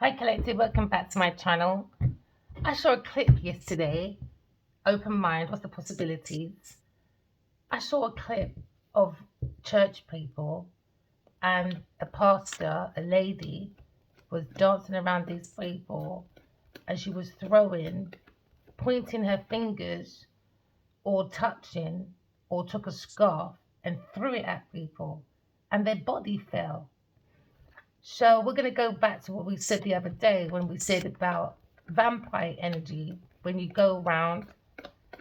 Hi Collective, welcome back to my channel. I saw a clip yesterday, open mind, what's the possibilities? I saw a clip of church people and a pastor, a lady, was dancing around these people and she was throwing, pointing her fingers or touching or took a scarf and threw it at people and their body fell. So we're going to go back to what we said the other day when we said about vampire energy. When you go around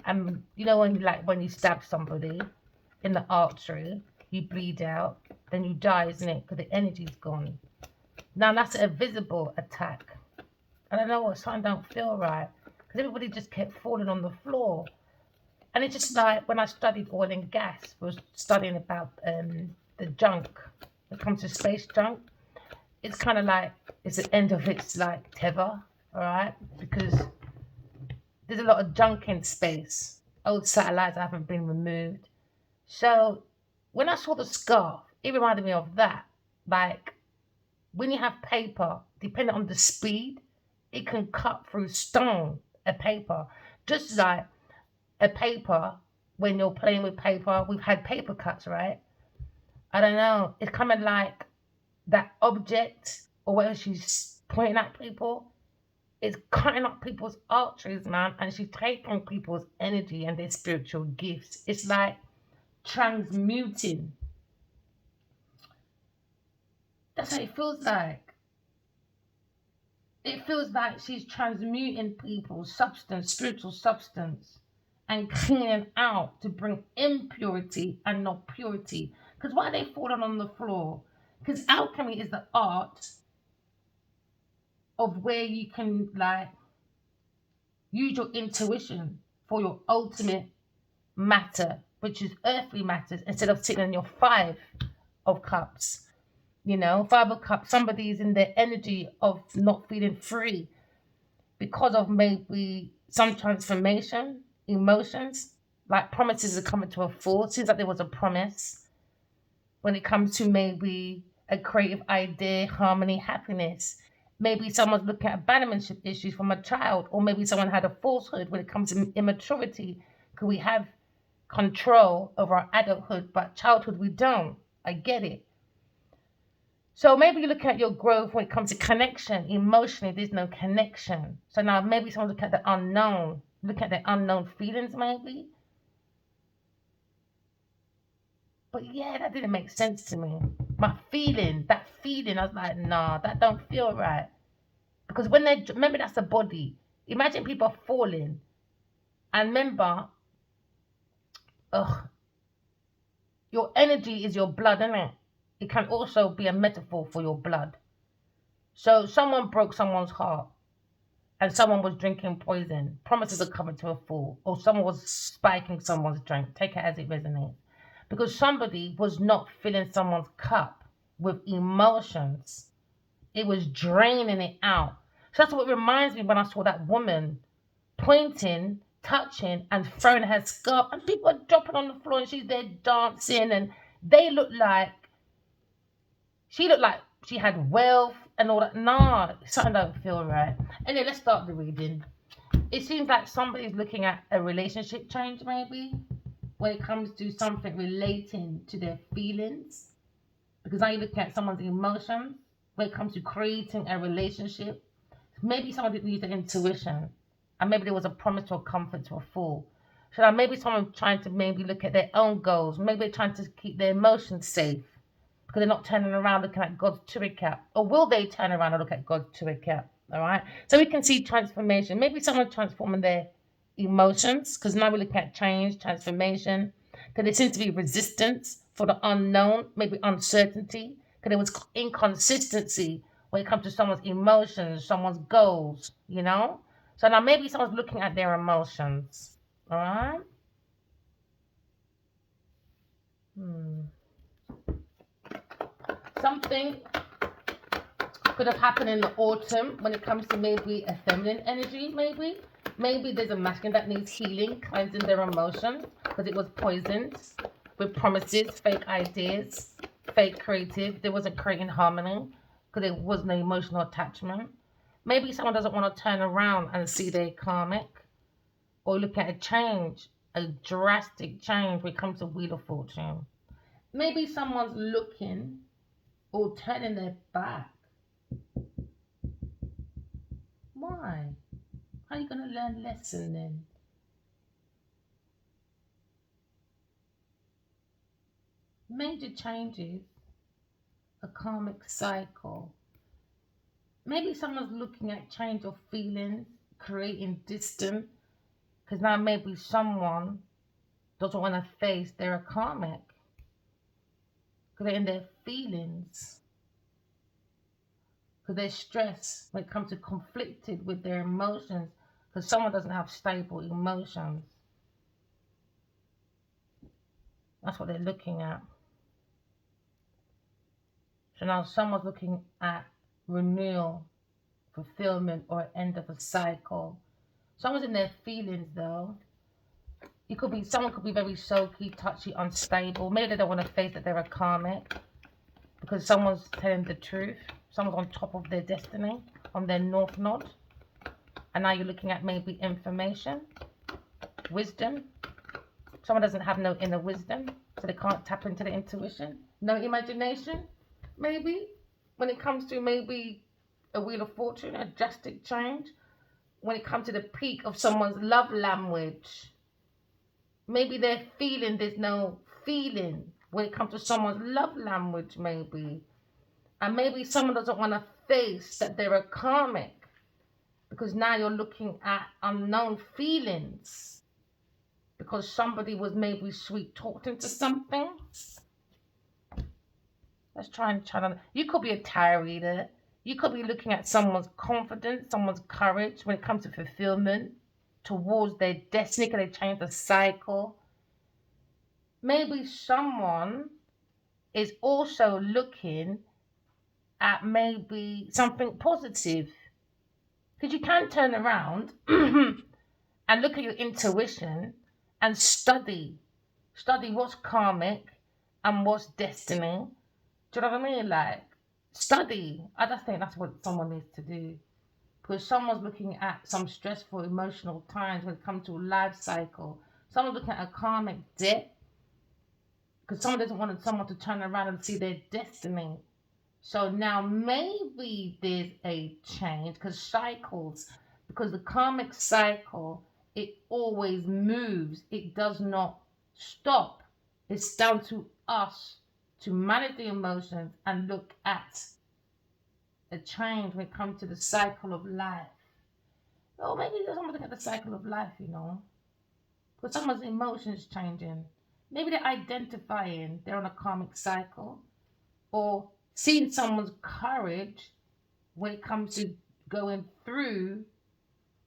and when you stab somebody in the artery, you bleed out, then you die, isn't it? Because the energy's gone. Now that's a visible attack. I don't know what, something don't feel right because everybody just kept falling on the floor. And it's just like when I studied oil and gas, was studying about the junk. When it comes to space junk, it's kind of like it's the end of its like tether, all right? Because there's a lot of junk in space, old satellites that haven't been removed. So when I saw the scarf, it reminded me of that. Like when you have paper, depending on the speed, it can cut through stone, a paper. Just like a paper, when you're playing with paper, we've had paper cuts, right? I don't know. It's kind of like that object or whatever she's pointing at people is cutting up people's arteries, man, and she's taking people's energy and their spiritual gifts. It's like transmuting. That's how it feels like. It feels like she's transmuting people's substance, spiritual substance, and cleaning out to bring impurity and not purity. Because why are they falling on the floor? Because alchemy is the art of where you can like use your intuition for your ultimate matter, which is earthly matters, instead of sitting in your five of cups. You know, five of cups, somebody's in their energy of not feeling free because of maybe some transformation, emotions, like promises are coming to a fall. Seems like there was a promise when it comes to maybe a creative idea, harmony, happiness. Maybe someone's looking at abandonment issues from a child, or maybe someone had a falsehood when it comes to immaturity. Could we have control over our adulthood, but childhood we don't? I get it. So maybe you're looking at your growth when it comes to connection. Emotionally, there's no connection. So now maybe someone's looking at the unknown, looking at their unknown feelings, maybe. But yeah, that didn't make sense to me. My feeling, that feeling, I was like, nah, that don't feel right. Because when they remember that's a body. Imagine people falling. And remember, ugh, your energy is your blood, isn't it? It can also be a metaphor for your blood. So someone broke someone's heart and someone was drinking poison. Promises are coming to a fall. Or someone was spiking someone's drink. Take it as it resonates. Because somebody was not filling someone's cup with emotions. It was draining it out. So that's what reminds me when I saw that woman pointing, touching, and throwing her scarf, and people are dropping on the floor, and she's there dancing, and they look like she looked like she had wealth and all that. Nah, something don't feel right. Anyway, let's start the reading. It seems like somebody's looking at a relationship change, maybe, when it comes to something relating to their feelings. Because now you're looking at someone's emotions when it comes to creating a relationship. Maybe someone didn't use their intuition, and maybe there was a promise or comfort to a fool. So now maybe someone trying to maybe look at their own goals. Maybe they're trying to keep their emotions safe because they're not turning around looking at God's Turret cap. Or will they turn around and look at God's Turret cap? All right. So we can see transformation. Maybe someone transforming their emotions because now we're looking at change, transformation. Because there seems to be resistance for the unknown, maybe uncertainty. Because there was inconsistency when it comes to someone's emotions, someone's goals, you know? So now maybe someone's looking at their emotions. All right. Something could have happened in the autumn when it comes to maybe a feminine energy, maybe there's a masculine that needs healing, cleansing their emotions because it was poisoned with promises, fake ideas, fake creative. There wasn't creating harmony because there was no emotional attachment. Maybe someone doesn't want to turn around and see their karmic, or look at a change, a drastic change when it comes to Wheel of Fortune. Maybe someone's looking or turning their back. Why? How are you going to learn lesson then? Major changes, a karmic cycle. Maybe someone's looking at change of feelings, creating distance, because now maybe someone doesn't want to face their karmic, because they're in their feelings, because they're stressed when it comes to conflicted with their emotions, because someone doesn't have stable emotions. That's what they're looking at. So now someone's looking at renewal, fulfillment, or end of a cycle. Someone's in their feelings though. It could be someone could be very sulky, touchy, unstable. Maybe they don't want to face that they're a karmic because someone's telling the truth. Someone's on top of their destiny, on their north node. And now you're looking at maybe information, wisdom. Someone doesn't have no inner wisdom, so they can't tap into the intuition. No imagination, maybe. When it comes to maybe a Wheel of Fortune, a drastic change. When it comes to the peak of someone's love language, maybe they're feeling there's no feeling when it comes to someone's love language, maybe. And maybe someone doesn't want to face that they're a karmic because now you're looking at unknown feelings because somebody was maybe sweet talked into something. Let's try and channel. You could be a tarot reader. You could be looking at someone's confidence, someone's courage when it comes to fulfillment towards their destiny. Can they change the cycle? Maybe someone is also looking at maybe something positive. Because you can turn around and look at your intuition and study. Study what's karmic and what's destiny. Do you know what I mean? Like, study. I just think that's what someone needs to do. Because someone's looking at some stressful emotional times when it comes to a life cycle. Someone's looking at a karmic debt. Because someone doesn't want someone to turn around and see their destiny. So now maybe there's a change because cycles, because the karmic cycle, it always moves. It does not stop. It's down to us to manage the emotions and look at a change when it comes to the cycle of life. Or maybe someone's looking at the cycle of life, because someone's emotions changing. Maybe they're identifying they're on a karmic cycle, or seeing someone's courage when it comes to going through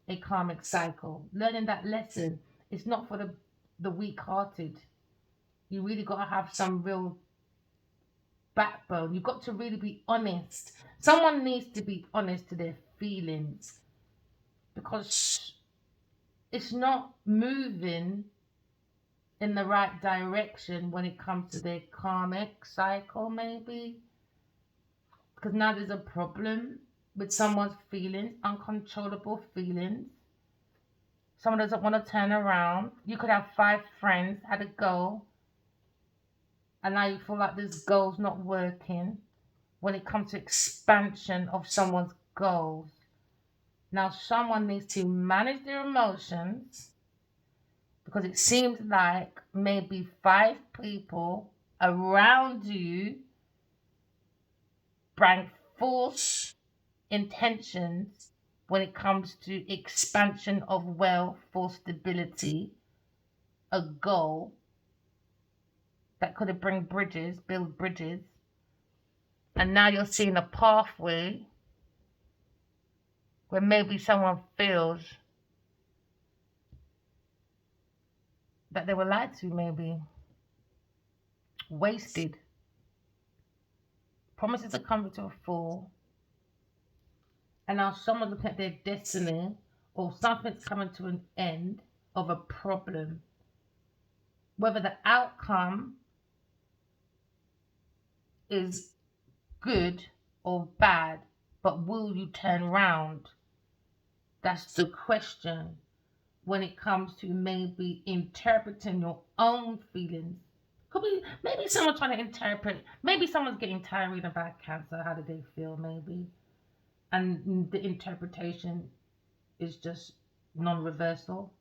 a karmic cycle. Learning that lesson. It's not for the weak-hearted. You really got to have some real backbone. You've got to really be honest. Someone needs to be honest to their feelings because it's not moving in the right direction when it comes to their karmic cycle, maybe. Because now there's a problem with someone's feelings, uncontrollable feelings. Someone doesn't want to turn around. You could have 5 friends, had a goal, and now you feel like this goal's not working when it comes to expansion of someone's goals. Now someone needs to manage their emotions because it seems like maybe 5 people around you bring false intentions when it comes to expansion of wealth for stability, a goal that could have bring bridges, build bridges, and now you're seeing a pathway where maybe someone feels that they were lied to, maybe wasted. Promises are coming to a fall, and now someone's looking at their destiny or something's coming to an end of a problem. Whether the outcome is good or bad, But will you turn round? That's the question when it comes to maybe interpreting your own feelings. Could be maybe someone's trying to interpret, maybe someone's getting tired reading about cancer. How do they feel? Maybe. And the interpretation is just non reversal,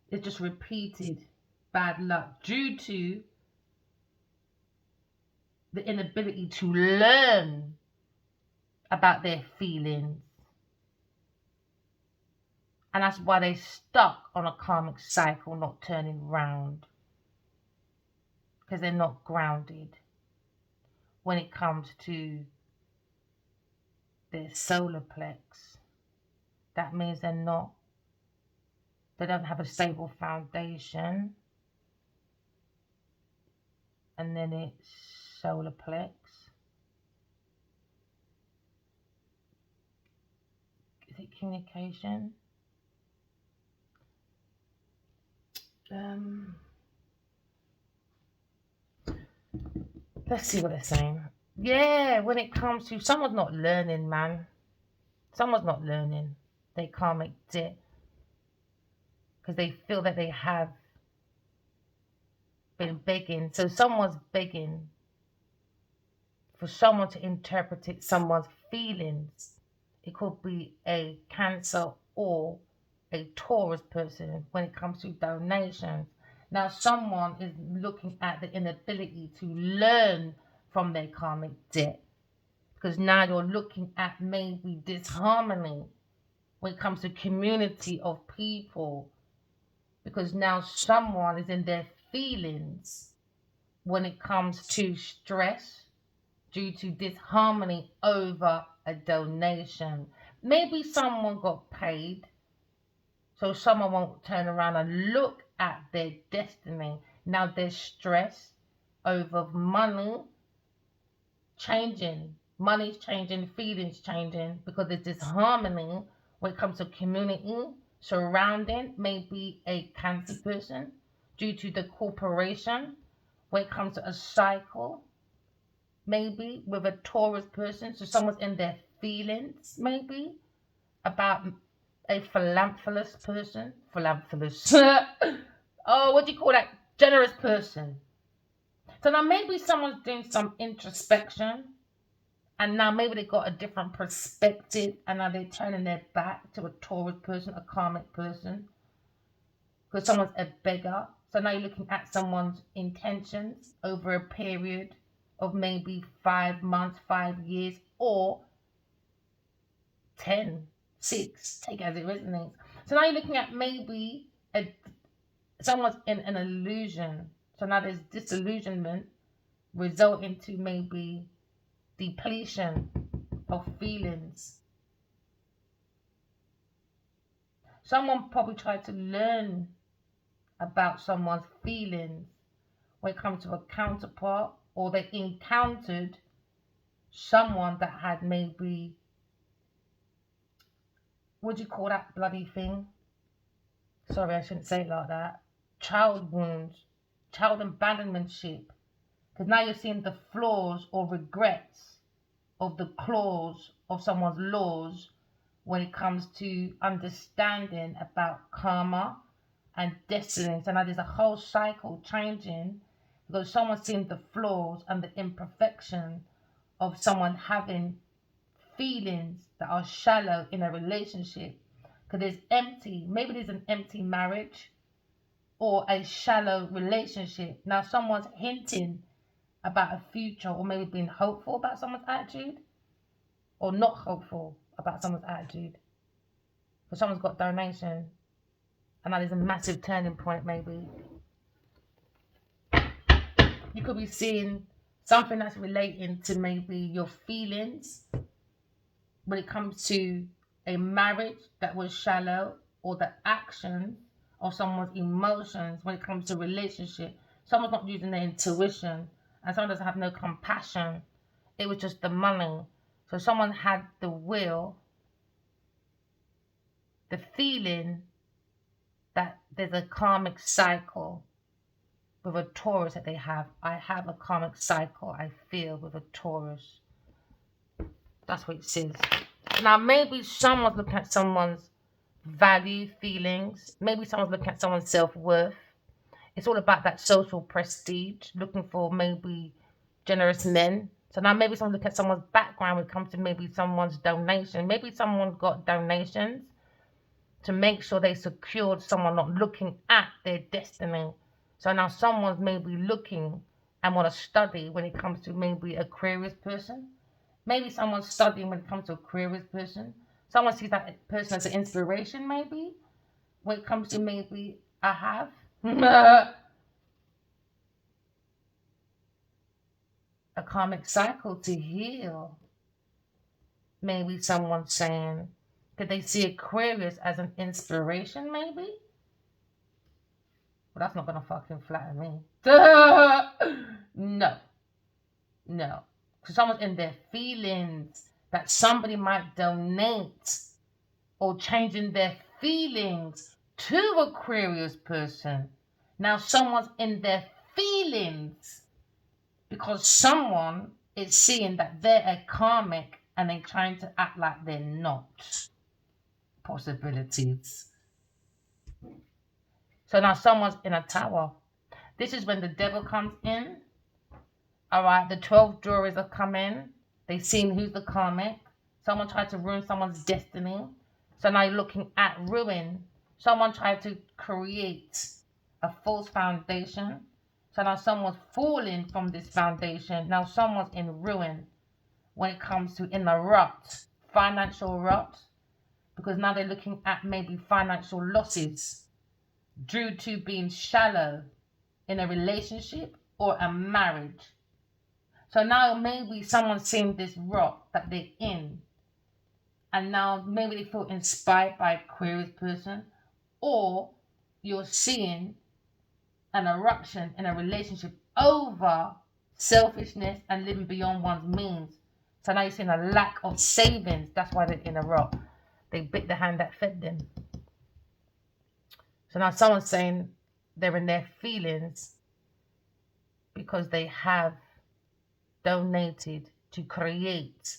it's just repeated bad luck due to the inability to learn about their feelings. And that's why they're stuck on a karmic cycle, not turning round. Because they're not grounded when it comes to their solar plex. That means they don't have a stable foundation. And then it's solar plex. Is it communication? Let's see what they're saying. Yeah, when it comes to someone's not learning, man. Someone's not learning. They can't make it because they feel that they have been begging. So someone's begging for someone to interpret it, someone's feelings. It could be a Cancer or a Taurus person when it comes to donations. Now, someone is looking at the inability to learn from their karmic debt because now you're looking at maybe disharmony when it comes to community of people because now someone is in their feelings when it comes to stress due to disharmony over a donation. Maybe someone got paid, so someone won't turn around and look at their destiny. Now there's stress over money changing. Money's changing, feelings changing because there's disharmony when it comes to community surrounding maybe a Cancer person due to the corporation when it comes to a cycle maybe with a Taurus person, so someone's in their feelings maybe about a philanthropist person. Philanthropist. Oh, what do you call that? Generous person. So now maybe someone's doing some introspection and now maybe they got a different perspective and now they're turning their back to a Taurus person, a karmic person, because someone's a beggar. So now you're looking at someone's intentions over a period of maybe 5 months, 5 years, or 10, 6, take it as it resonates. So now you're looking at maybe someone's in an illusion. So now there's disillusionment resulting to maybe depletion of feelings. Someone probably tried to learn about someone's feelings when it comes to a counterpart, or they encountered someone that had maybe, what do you call that bloody thing? Sorry, I shouldn't say it like that. Child wounds, child abandonmentship. Because now you're seeing the flaws or regrets of the clause of someone's laws when it comes to understanding about karma and destiny. So now there's a whole cycle changing because someone's seen the flaws and the imperfection of someone having feelings that are shallow in a relationship. Because there's empty, maybe there's an empty marriage or a shallow relationship. Now someone's hinting about a future or maybe being hopeful about someone's attitude or not hopeful about someone's attitude. Because someone's got donation and that is a massive turning point maybe. You could be seeing something that's relating to maybe your feelings when it comes to a marriage that was shallow or the action of someone's emotions when it comes to relationship. Someone's not using their intuition and someone doesn't have no compassion. It was just the money. So someone had the will, the feeling that there's a karmic cycle with a Taurus that they have. I have a karmic cycle, I feel, with a Taurus. That's what it says. Now, maybe someone's looking at someone's value, feelings. Maybe someone's looking at someone's self-worth. It's all about that social prestige, looking for maybe generous men. So now maybe someone look at someone's background when it comes to maybe someone's donation. Maybe someone got donations to make sure they secured someone not looking at their destiny. So now someone's maybe looking and want to study when it comes to maybe Aquarius person. Maybe someone's studying when it comes to Aquarius person. Someone sees that person as an inspiration maybe when it comes to maybe I have. A karmic cycle to heal. Maybe someone's saying, could they see Aquarius as an inspiration, maybe? Well, that's not going to fucking flatter me. No, no. Because someone's in their feelings that somebody might donate or changing their feelings to Aquarius person. Now, someone's in their feelings because someone is seeing that they're a karmic and they're trying to act like they're not. Possibilities. So now someone's in a tower. This is when the devil comes in. All right, the 12 juries have come in. They've seen who's the karmic. Someone tried to ruin someone's destiny. So now you're looking at ruin. Someone tried to create a false foundation. So now someone's falling from this foundation. Now someone's in ruin when it comes to in a rut, financial rut, because now they're looking at maybe financial losses due to being shallow in a relationship or a marriage. So now maybe someone's seeing this rut that they're in, and now maybe they feel inspired by a Aquarius person, or you're seeing an eruption in a relationship over selfishness and living beyond one's means. So now you're seeing a lack of savings. That's why they're in a rut. They bit the hand that fed them. So now someone's saying they're in their feelings because they have donated to create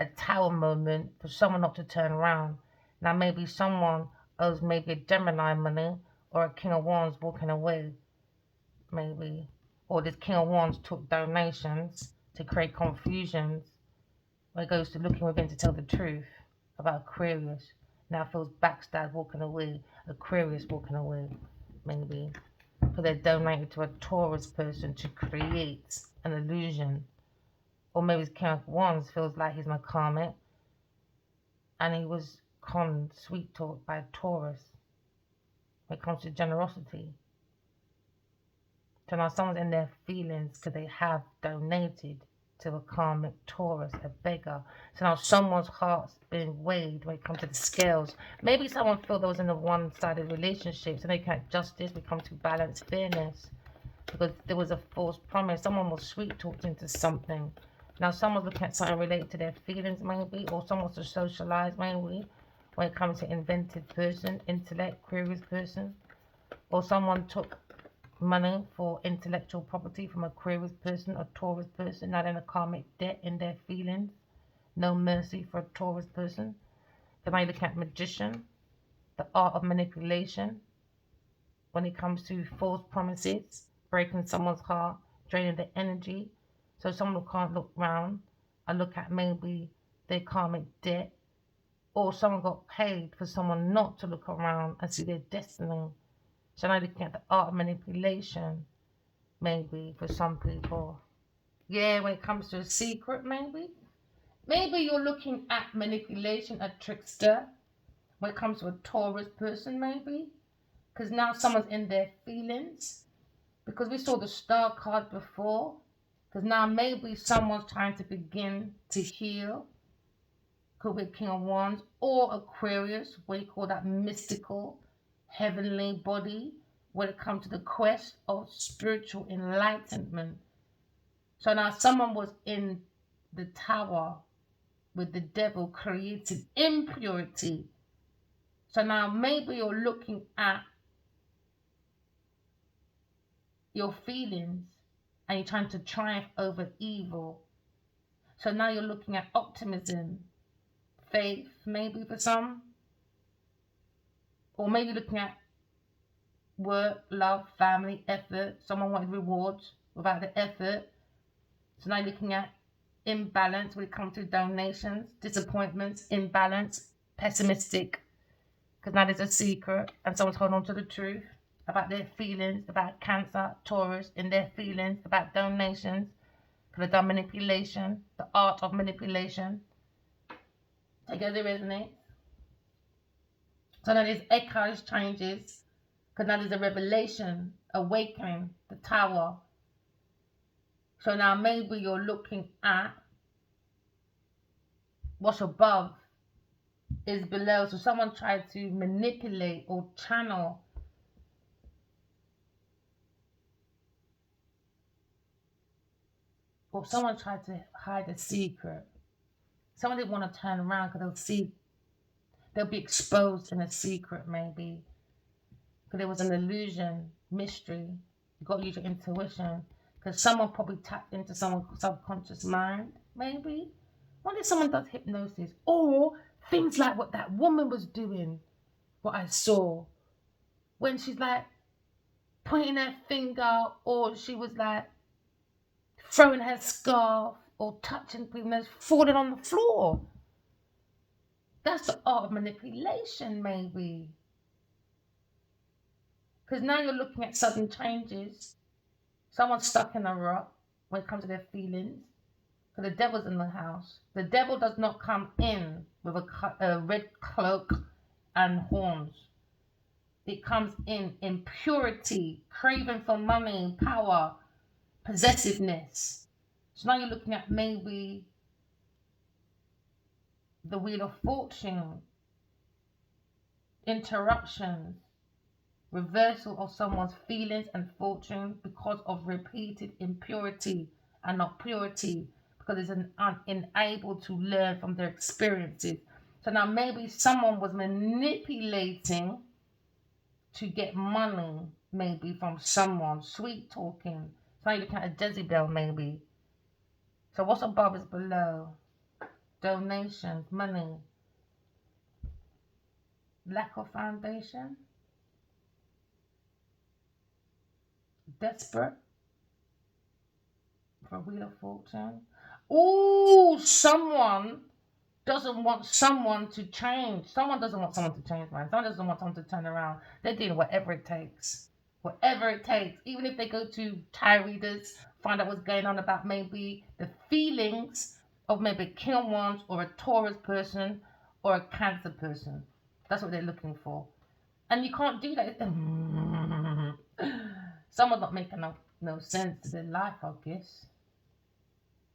a tower moment for someone not to turn around. Now maybe someone owes maybe a Gemini money or a King of Wands walking away, maybe. Or this King of Wands took donations to create confusions when it goes to looking within to tell the truth about Aquarius. Now feels backstabbed walking away, Aquarius walking away, maybe. Because they're donated to a Taurus person to create an illusion. Or maybe his King of Wands feels like he's my karmic and he was conned, sweet talked by a Taurus when it comes to generosity. So now someone's in their feelings because they have donated to a karmic Taurus, a beggar. So now someone's heart's been weighed when it comes to the scales. Maybe someone felt there was in a one-sided relationship, so they can't justice, we come to balance, fairness, because there was a false promise. Someone was sweet talked into something. Now someone's looking at something related to their feelings, maybe, or someone wants to socialize, maybe, when it comes to inventive person, intellect, curious person, or someone took money for intellectual property from a Aquarius person or Taurus person, not in a karmic debt in their feelings. No mercy for a Taurus person. They might look at magician, the art of manipulation, when it comes to false promises, breaking someone's heart, draining their energy. So someone who can't look round and look at maybe their karmic debt, or someone got paid for someone not to look around and see their destiny. So now looking at the art of manipulation, maybe, for some people. Yeah, when it comes to a secret, maybe. Maybe you're looking at manipulation, a trickster, when it comes to a Taurus person, maybe. Because now someone's in their feelings. Because we saw the star card before. Because now maybe someone's trying to begin to heal. Could be King of Wands or Aquarius, what you call that mystical heavenly body when it comes to the quest of spiritual enlightenment. So now someone was in the tower with the devil, created impurity. So now maybe you're looking at your feelings and you're trying to triumph over evil. So now you're looking at optimism, faith, maybe for some, or maybe looking at work, love, family, effort. Someone wanted rewards without the effort. So now you're looking at imbalance when it comes to donations, disappointments, imbalance, pessimistic, because now there's a secret and someone's holding on to the truth about their feelings, about Cancer, Taurus, in their feelings, about donations, because they've done manipulation, the art of manipulation. Together resonate. So now there's echoes, changes, because now there's a revelation, awakening, the tower. So now maybe you're looking at what's above is below. So someone tried to manipulate or channel or someone tried to hide a secret. Someone didn't want to turn around because they'll be exposed in a secret maybe. Because there was an illusion, mystery. You got to use your intuition. Because someone probably tapped into someone's subconscious mind, maybe. What if someone does hypnosis? Or things like what that woman was doing, what I saw. When she's like pointing her finger, or she was like throwing her scarf, or touching people, falling on the floor. That's the art of manipulation, maybe. Because now you're looking at sudden changes. Someone's stuck in a rut when it comes to their feelings. Because the devil's in the house. The devil does not come in with a red cloak and horns. It comes in purity, craving for money, power, possessiveness. So now you're looking at maybe the Wheel of Fortune, interruptions, reversal of someone's feelings and fortune because of repeated impurity and not purity, because it's unable to learn from their experiences. So now maybe someone was manipulating to get money, maybe from someone, sweet talking. So now you're looking at a Jezebel, maybe. So what's above is below. Donations, money, lack of foundation, desperate for a Wheel of Fortune. Ooh, someone doesn't want someone to change. Someone doesn't want someone to change, man. Someone doesn't want someone to turn around. They're doing whatever it takes. Whatever it takes. Even if they go to tarot readers, find out what's going on about maybe the feelings of maybe a Kiln ones or a Taurus person or a Cancer person. That's what they're looking for. And you can't do that. Someone's not making no sense to their life, I guess.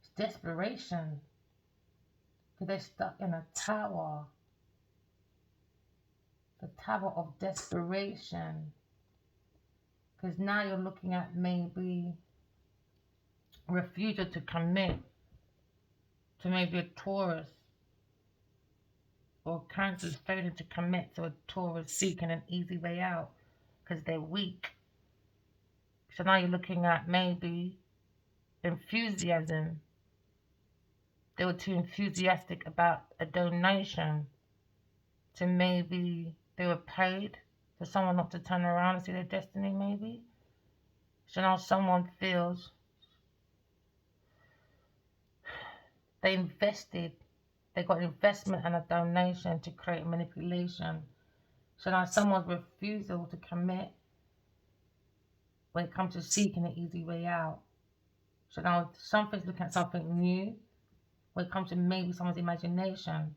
It's desperation. Because they're stuck in a tower. The tower of desperation. Because now you're looking at maybe refusal to commit to maybe a Taurus. Or Cancer's failing to commit to a Taurus seeking an easy way out because they're weak. So now you're looking at maybe enthusiasm. They were too enthusiastic about a donation to maybe they were paid for someone not to turn around and see their destiny, maybe. So now someone feels they invested, they got investment and a donation to create manipulation. So now someone's refusal to commit when it comes to seeking an easy way out. So now something's looking at something new when it comes to maybe someone's imagination,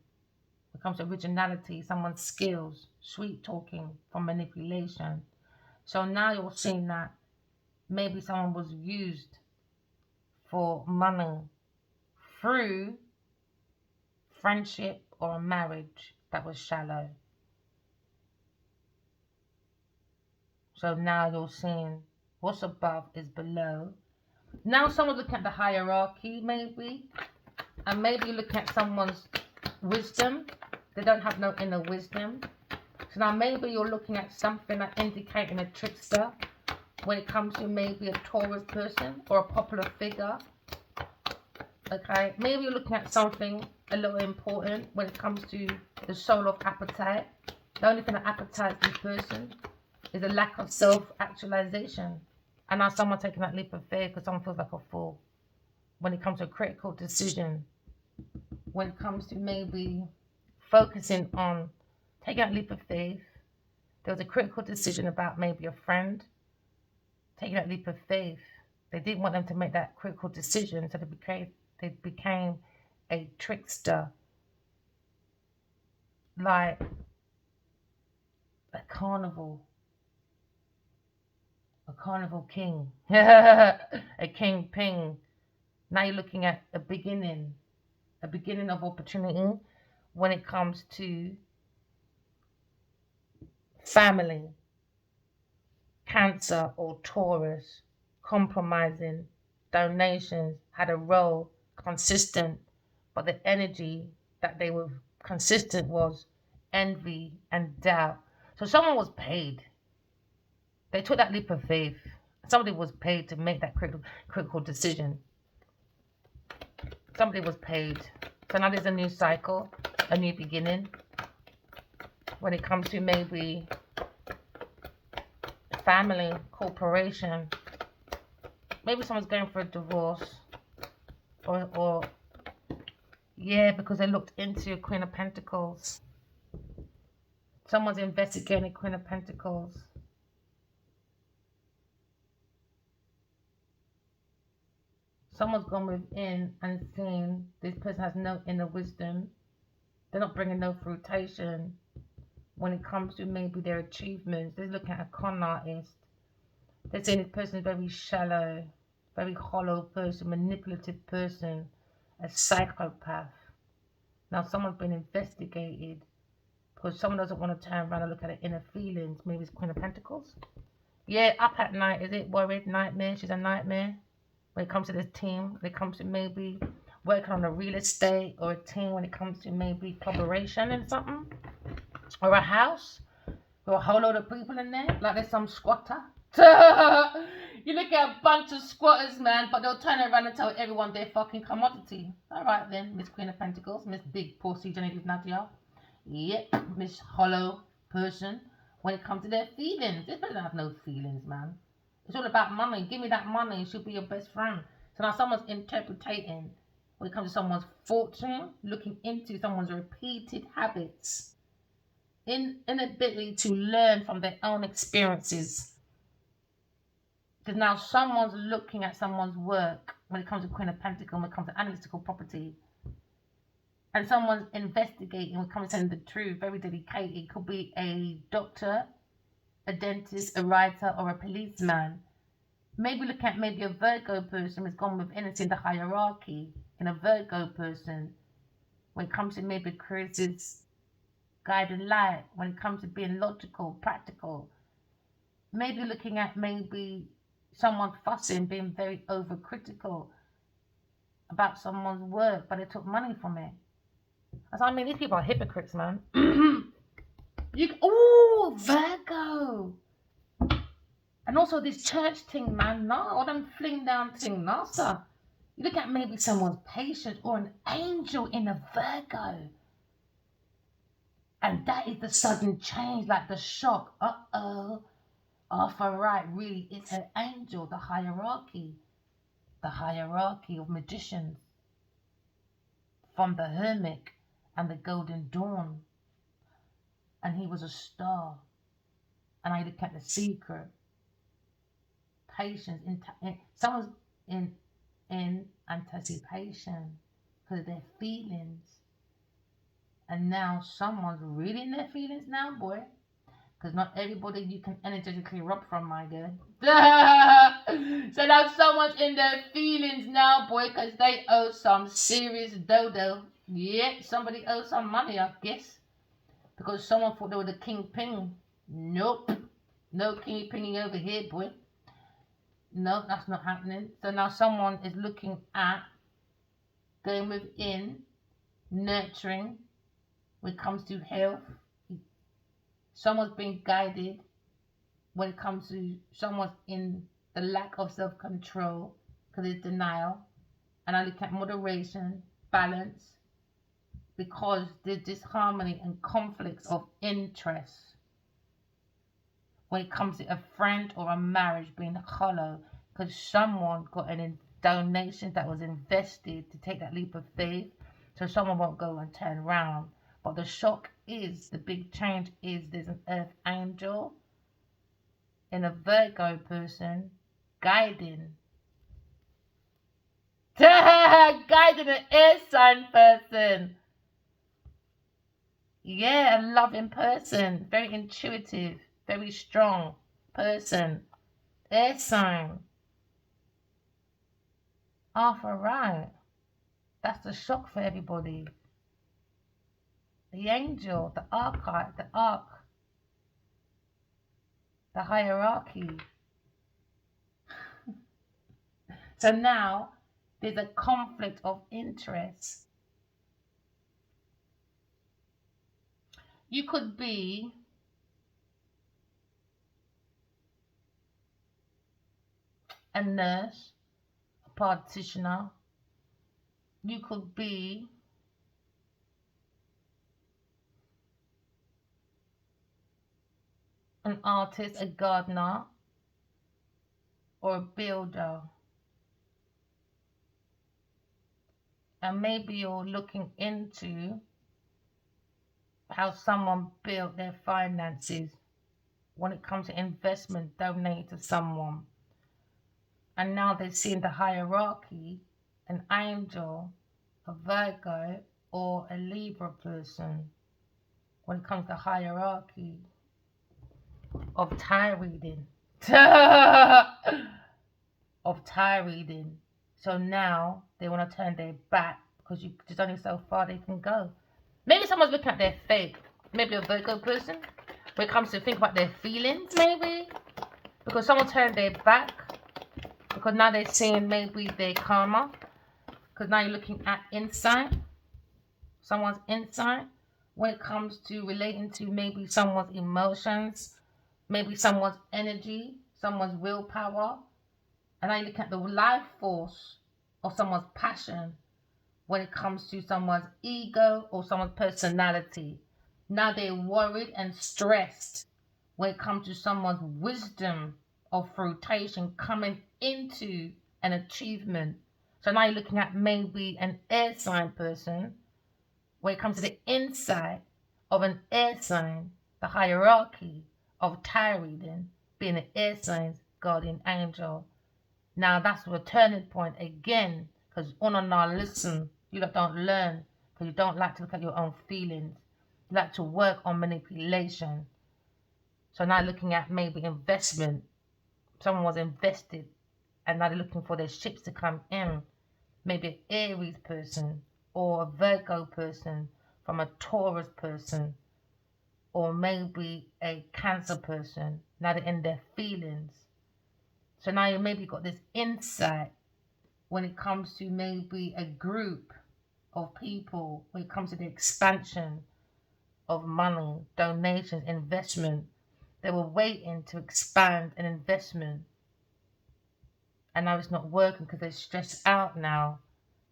when it comes to originality, someone's skills, sweet talking from manipulation. So now you're seeing that maybe someone was used for money through friendship or a marriage that was shallow. So now you're seeing what's above is below. Now someone's looking at the hierarchy maybe, and maybe you're looking at someone's wisdom. They don't have no inner wisdom. So now maybe you're looking at something that indicating a trickster when it comes to maybe a Taurus person or a popular figure. Okay, maybe you're looking at something a little important when it comes to the soul of appetite. The only thing that appetites this person is a lack of self-actualization. And now someone taking that leap of faith because someone feels like a fool when it comes to a critical decision, when it comes to maybe focusing on taking that leap of faith. There was a critical decision about maybe a friend taking that leap of faith. They didn't want them to make that critical decision, so they became a trickster, like a carnival, a carnival king, a kingpin. Now you're looking at a beginning of opportunity when it comes to family, Cancer or Taurus, compromising, donations had a role, consistent, but the energy that they were consistent was envy and doubt. So someone was paid. They took that leap of faith. Somebody was paid to make that critical decision. Somebody was paid. So now there's a new cycle, a new beginning. When it comes to maybe family, corporation, maybe someone's going for a divorce, or yeah, because they looked into Queen of Pentacles. Someone's investigating Queen of Pentacles. Someone's gone within and seen this person has no inner wisdom. They're not bringing no fruition when it comes to maybe their achievements. They're looking at a con artist. They're saying this person is very shallow, very hollow person, manipulative person, a psychopath. Now someone's been investigated because someone doesn't want to turn around and look at her inner feelings. Maybe it's Queen of Pentacles. Yeah, up at night, is it? Worried, nightmare. She's a nightmare. When it comes to this team, when it comes to maybe working on a real estate, or a team when it comes to maybe collaboration and something, or a house with a whole load of people in there, like there's some squatter. You look at a bunch of squatters, man, but they'll turn around and tell everyone they're fucking commodity. All right then, Miss Queen of Pentacles, Miss Big Pussy Genevieve Nadia. Yep, Miss Hollow person. When it comes to their feelings, this person have no feelings, man. It's all about money. Give me that money. She'll be your best friend. So now someone's interpreting when it comes to someone's fortune, looking into someone's repeated habits, inability to learn from their own experiences. Because now someone's looking at someone's work when it comes to Queen of Pentacles, when it comes to analytical property. And someone's investigating when it comes to telling the truth, very dedicated. It could be a doctor, a dentist, a writer, or a policeman. Maybe look at maybe a Virgo person who's gone within and seen the hierarchy in a Virgo person. When it comes to maybe Chris's guiding light, when it comes to being logical, practical. Maybe looking at maybe someone fussing, being very overcritical about someone's work, but they took money from it. I mean, these people are hypocrites, man. Virgo. And also this church thing, man. No, all them fling down thing, no, sir. You look at maybe someone's patient or an angel in a Virgo. And that is the sudden change, like the shock. Uh-oh. For right, really, it's an angel, the hierarchy of magicians, from the Hermit and the Golden Dawn. And he was a star. And I look at the secret. Patience, someone's in anticipation because of their feelings. And now someone's reading their feelings now, boy. Because not everybody you can energetically rub from, my girl. So now someone's in their feelings now, boy, because they owe some serious dodo. Yeah, somebody owes some money, I guess. Because someone thought they were the kingpin. Nope. No kingpinning over here, boy. No, that's not happening. So now someone is looking at going within, nurturing when it comes to health. Someone's being guided when it comes to someone's in the lack of self-control because it's denial. And I look at moderation, balance, because there's disharmony and conflicts of interest when it comes to a friend or a marriage being hollow because someone got donation that was invested to take that leap of faith, so someone won't go and turn around. But the shock is, the big change is, there's an earth angel in a Virgo person guiding guiding an air sign person. Yeah, a loving person, very intuitive, very strong person, air sign. Arthur, right. That's the shock for everybody. The angel, the archetype, the arc, the hierarchy. So now there's a conflict of interest. You could be a nurse, a practitioner. You could be an artist, a gardener, or a builder. And maybe you're looking into how someone built their finances when it comes to investment donated to someone. And now they're seeing the hierarchy, an angel, a Virgo, or a Libra person when it comes to hierarchy of tarot reading. Of tarot reading. So now they want to turn their back because there's only so far they can go. Maybe someone's looking at their fate. Maybe a Virgo person. When it comes to think about their feelings, maybe. Because someone turned their back. Because now they're seeing maybe their karma. Because now you're looking at insight. Someone's insight. When it comes to relating to maybe someone's emotions. Maybe someone's energy. Someone's willpower. And now you look at the life force of someone's passion when it comes to someone's ego or someone's personality. Now they're worried and stressed when it comes to someone's wisdom or fruition coming into an achievement. So now you're looking at maybe an air sign person when it comes to the insight of an air sign, the hierarchy of tarot reading being an air sign's guardian angel. Now that's a turning point again, because now listen, you don't learn because you don't like to look at your own feelings. You like to work on manipulation. So now looking at maybe investment. Someone was invested and now they're looking for their ships to come in. Maybe an Aries person or a Virgo person from a Taurus person or maybe a Cancer person. Now they're in their feelings. So now you maybe got this insight when it comes to maybe a group of people, when it comes to the expansion of money, donations, investment. They were waiting to expand an investment. And now it's not working because they're stressed out now.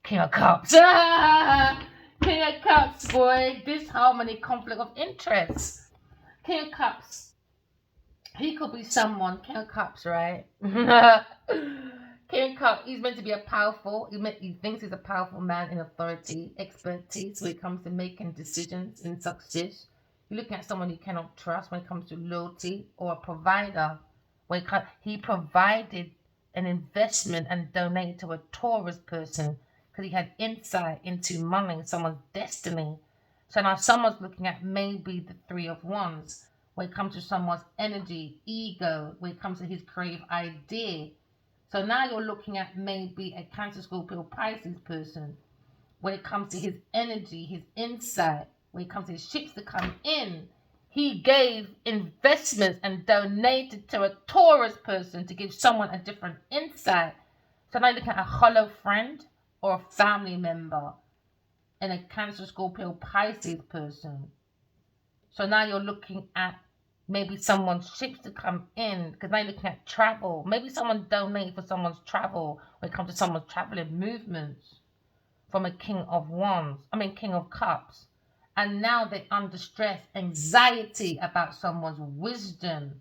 King of Cups. King of Cups, boy. Disharmony, conflict of interest. King of Cups. He could be someone. King of Cups, right? King of Cups, he's meant to be he thinks he's a powerful man in authority, expertise when it comes to making decisions in success. You're looking at someone you cannot trust when it comes to loyalty, or a provider. He provided an investment and donated to a Taurus person because he had insight into money, someone's destiny. So now someone's looking at maybe the Three of Wands when it comes to someone's energy, ego, when it comes to his creative idea. So now you're looking at maybe a Cancer, Scorpio, Pisces person when it comes to his energy, his insight, when it comes to his ships to come in. He gave investments and donated to a Taurus person to give someone a different insight. So now you're looking at a hollow friend or a family member and a Cancer, Scorpio, Pisces person. So now you're looking at maybe someone's ships to come in, because now you're looking at travel. Maybe someone donated for someone's travel when it comes to someone's traveling movements from a king of cups. And now they're under stress, anxiety about someone's wisdom,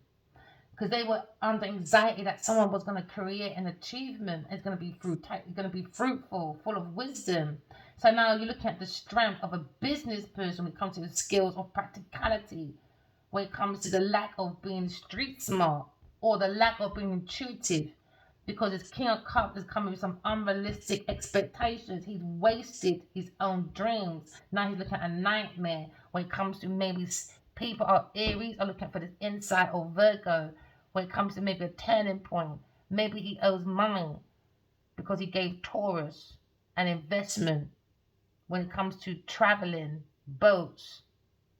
because they were under anxiety that someone was going to create an achievement. It's going to be fruitful, full of wisdom. So now you're looking at the strength of a business person when it comes to the skills of practicality, when it comes to the lack of being street smart or the lack of being intuitive, because his King of Cups is coming with some unrealistic expectations. He's wasted his own dreams. Now he's looking at a nightmare when it comes to maybe people are Aries are looking for this insight, or Virgo when it comes to maybe a turning point. Maybe he owes money because he gave Taurus an investment when it comes to traveling, boats.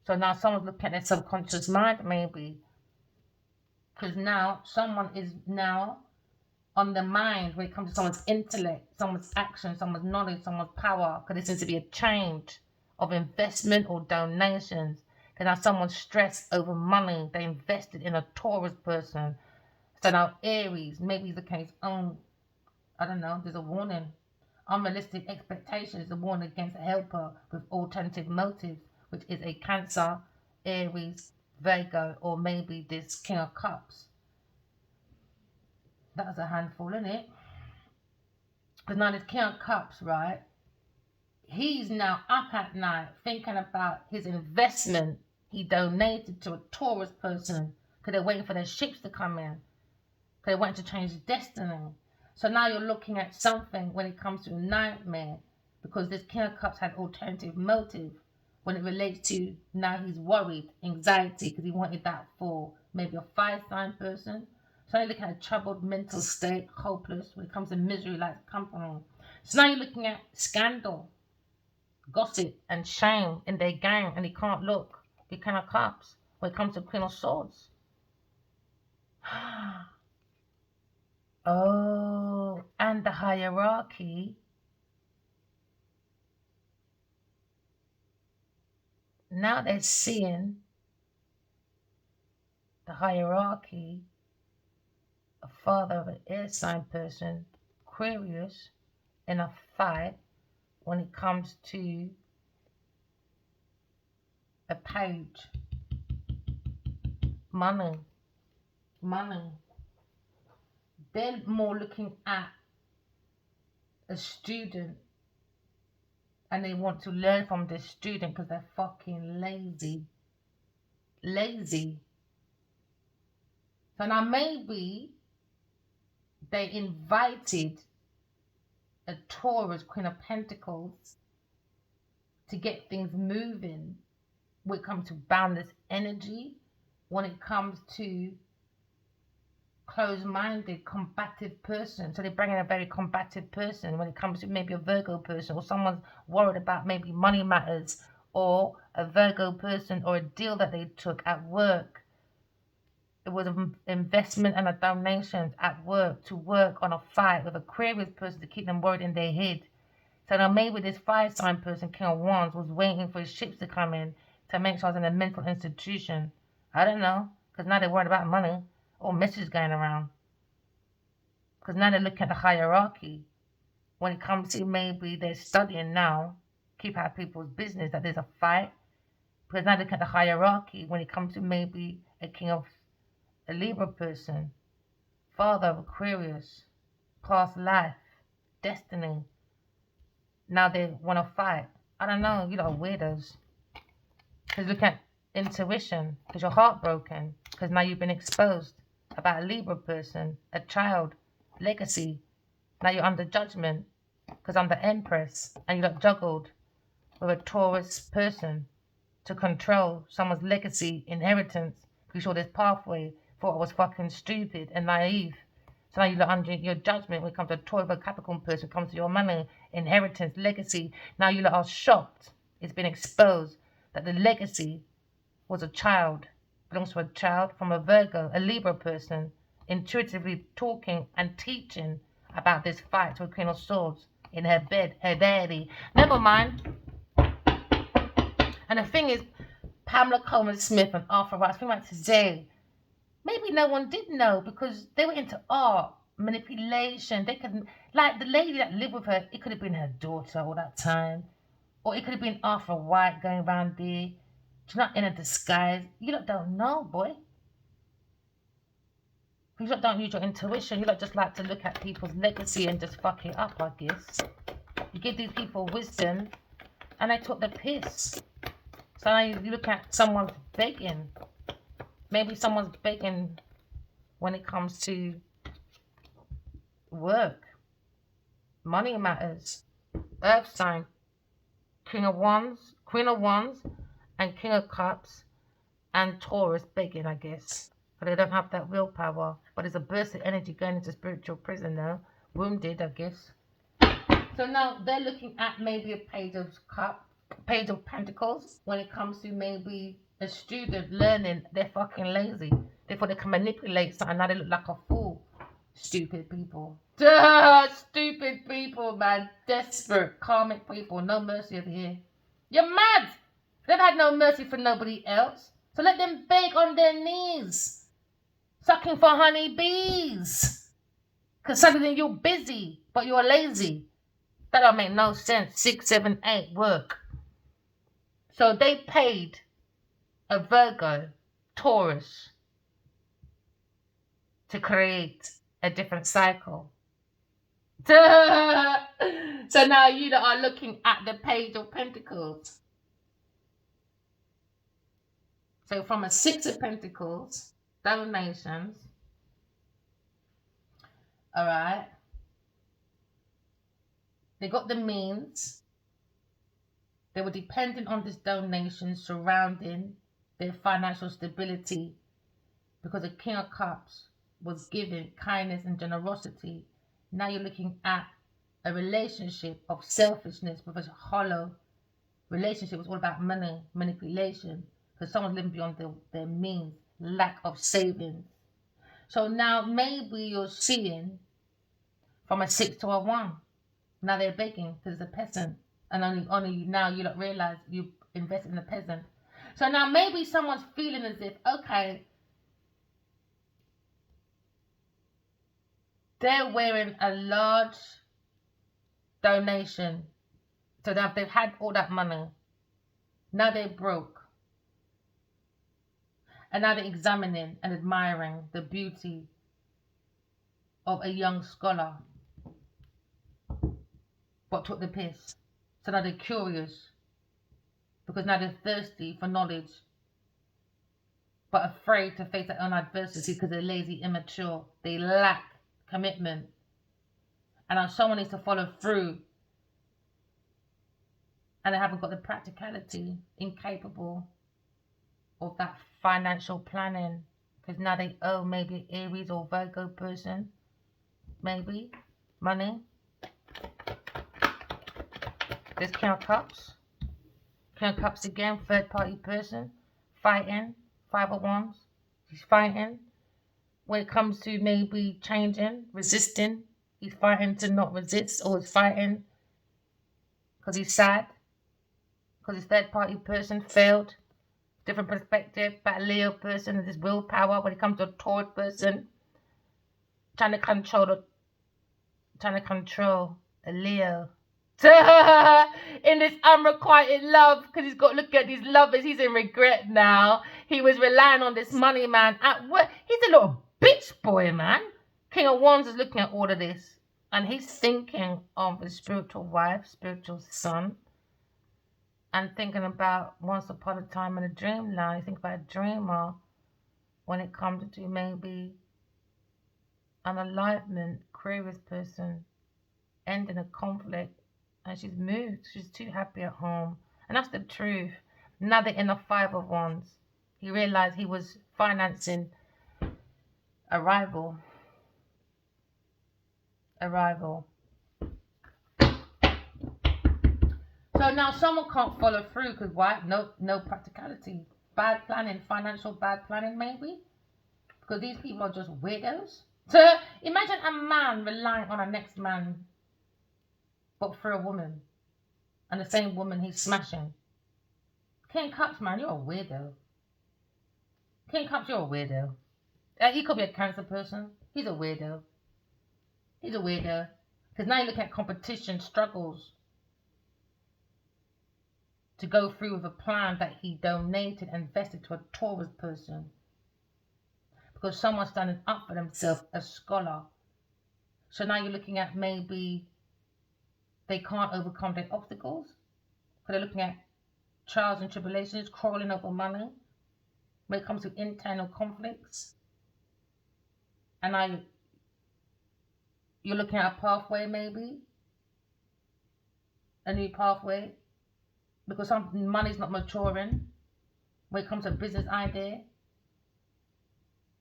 So now someone's looking at their subconscious mind, maybe. Because now someone is now on the mind when it comes to someone's intellect, someone's action, someone's knowledge, someone's power. Because there seems to be a change of investment or donations. Because now someone's stressed over money they invested in a Taurus person. So now Aries, maybe he's looking at his own, I don't know, there's a warning. Unrealistic expectations is a warning against a helper with alternative motives, which is a Cancer, Aries, Virgo, or maybe this King of Cups. That was a handful, isn't it? Because now this King of Cups, right? He's now up at night thinking about his investment he donated to a Taurus person because they're waiting for their ships to come in. Because they want to change destiny. So now you're looking at something when it comes to a nightmare, because this King of Cups had alternative motive when it relates to now he's worried, anxiety, because he wanted that for maybe a fire sign person. So you're looking at a troubled mental state, hopeless when it comes to misery like company. So now you're looking at scandal, gossip, and shame in their gang, and he can't look. The King of Cups when it comes to Queen of Swords. Oh, and the hierarchy. Now they're seeing the hierarchy, a father of an air sign person, Aquarius, in a fight when it comes to a page. Money. They're more looking at a student, and they want to learn from the student because they're fucking lazy. So now maybe they invited a Taurus, Queen of Pentacles, to get things moving when it comes to boundless energy, when it comes to closed-minded, combative person. So they bring in a very combative person when it comes to maybe a Virgo person, or someone's worried about maybe money matters, or a Virgo person, or a deal that they took at work. It was an investment and a donation at work to work on a fight with a Aquarius person to keep them worried in their head. So now maybe this fire sign person, King of Wands, was waiting for his ships to come in to make sure I was in a mental institution. I don't know, because now they're worried about money or messages going around. Because now they're looking at the hierarchy. When it comes to maybe they're studying now, keep out people's business, that there's a fight. Because now they look at the hierarchy when it comes to maybe a Libra person, father of Aquarius, past life, destiny. Now they want to fight. I don't know, you lot are weirdos. Because look at intuition, because you're heartbroken, because now you've been exposed about a Libra person, a child, legacy. Now you're under judgment, because I'm the Empress, and you got juggled with a Taurus person to control someone's legacy, inheritance. You saw this pathway, thought I was fucking stupid and naive. So now you're under your judgment when it comes to a Taurus or Capricorn person, comes to your money, inheritance, legacy. Now you are shocked. It's been exposed that the legacy was a child, belongs to a child from a Virgo, a Libra person, intuitively talking and teaching about this fight with Queen of Swords in her bed, her daddy. Never mind. And the thing is, Pamela Coleman Smith and Arthur Rice. Think about today. Maybe no one did know because they were into art, manipulation. They could, like the lady that lived with her, it could have been her daughter all that time. Or it could have been Arthur White going around there. She's not in a disguise. You lot don't know, boy. You lot don't use your intuition. You lot just like to look at people's legacy and just fuck it up, I guess. You give these people wisdom and they took the piss. So now you look at someone's begging. Maybe someone's begging when it comes to work. Money matters. Earth sign. King of Wands, Queen of Wands, and King of Cups, and Taurus begging, I guess. But they don't have that willpower. But it's a burst of energy going into spiritual prison now. Wounded, I guess. So now they're looking at maybe a page of pentacles when it comes to maybe a student learning. They're fucking lazy. Therefore they can manipulate something. Now they look like a fool. Stupid people. Duh, stupid people, man. Desperate, karmic people. No mercy over here. You're mad. They've had no mercy for nobody else. So let them beg on their knees. Sucking for honey bees. Because suddenly you're busy, but you're lazy. That don't make no sense. 6, 7, 8 work. So they paid a Virgo, Taurus, to create a different cycle. Duh! So now you that are looking at the page of pentacles. So from a 6 of pentacles, donations. All right. They got the means. They were dependent on this donation surrounding their financial stability because the King of Cups was given kindness and generosity. Now you're looking at a relationship of selfishness with a hollow relationship. Was all about money, manipulation, because someone's living beyond their means, lack of savings. So now maybe you're seeing from a 6 to a 1. Now they're begging because it's a peasant. And only now you don't realize you invested in a peasant. So now maybe someone's feeling as if, okay, they're wearing a large donation. So that they've had all that money. Now they're broke. And now they're examining and admiring the beauty of a young scholar. But took the piss. So now they're curious. Because now they're thirsty for knowledge. But afraid to face their own adversity because they're lazy, immature. They lack commitment. And now someone needs to follow through. And they haven't got the practicality, incapable of that financial planning. Because now they owe maybe Aries or Virgo person. Maybe. Money. There's King of Cups. King of Cups again, third party person. Fighting. 5 of Wands. He's fighting. When it comes to maybe changing, resisting. He's fighting to not resist, or he's fighting because he's sad. Because his third party person failed. Different perspective. But a Leo person is his willpower. When it comes to a Taurus person, trying to control a Leo. In this unrequited love, because he's got to look at these lovers. He's in regret now. He was relying on this money man at work. He's a little bitch boy, man. King of Wands is looking at all of this, and he's thinking of his spiritual wife, spiritual son, and thinking about once upon a time in a dreamland. He's thinking about a dreamer when it comes to maybe an alignment, Aquarius person, ending a conflict. And she's moved. She's too happy at home. And that's the truth. Now they're in the 5 of Wands. He realized he was financing a rival. So now someone can't follow through because why? No practicality. Bad planning. Financial bad planning maybe. Because these people are just weirdos. So imagine a man relying on a next man, but for a woman. And the same woman he's smashing. King Cups, man, you're a weirdo. King Cups, you're a weirdo. He could be a cancer person. He's a weirdo. He's a weirdo. Because now you look at competition struggles to go through with a plan that he donated and invested to a Taurus person. Because someone's standing up for themselves, a scholar. So now you're looking at maybe they can't overcome their obstacles. Because they're looking at trials and tribulations, crawling over money. When it comes to internal conflicts. And now you're looking at a pathway maybe. A new pathway. Because some money's not maturing when it comes to a business idea.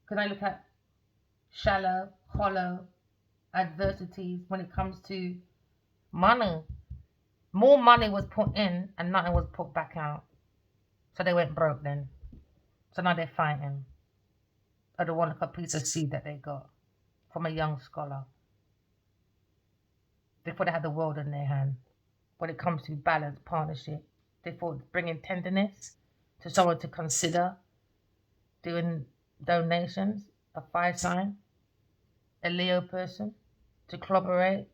Because I look at shallow, hollow adversities when it comes to money. More money was put in and nothing was put back out. So they went broke then. So now they're fighting over one little piece of seed that they got from a young scholar. They thought they had the world in their hand. When it comes to balance, partnership, they thought bringing tenderness to someone to consider doing donations, a fire sign, a Leo person, to collaborate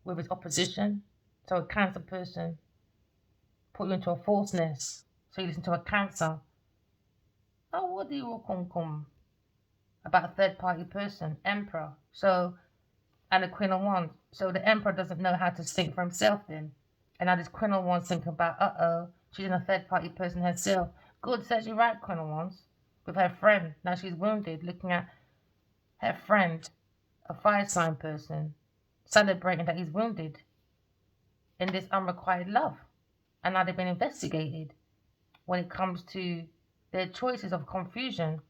with his opposition. So a Cancer person put you into a falseness. So you listen to a Cancer. Oh, what do you come about a third party person, Emperor. So, and a Queen of Wands. So the Emperor doesn't know how to think for himself then. And now this Queen of Wands thinking about, she's in a third party person herself. Good, says you're right, Queen of Wands. With her friend. Now she's wounded, looking at her friend, a fire sign person, celebrating that he's wounded in this unrequited love. And now they've been investigated when it comes to their choices of confusion.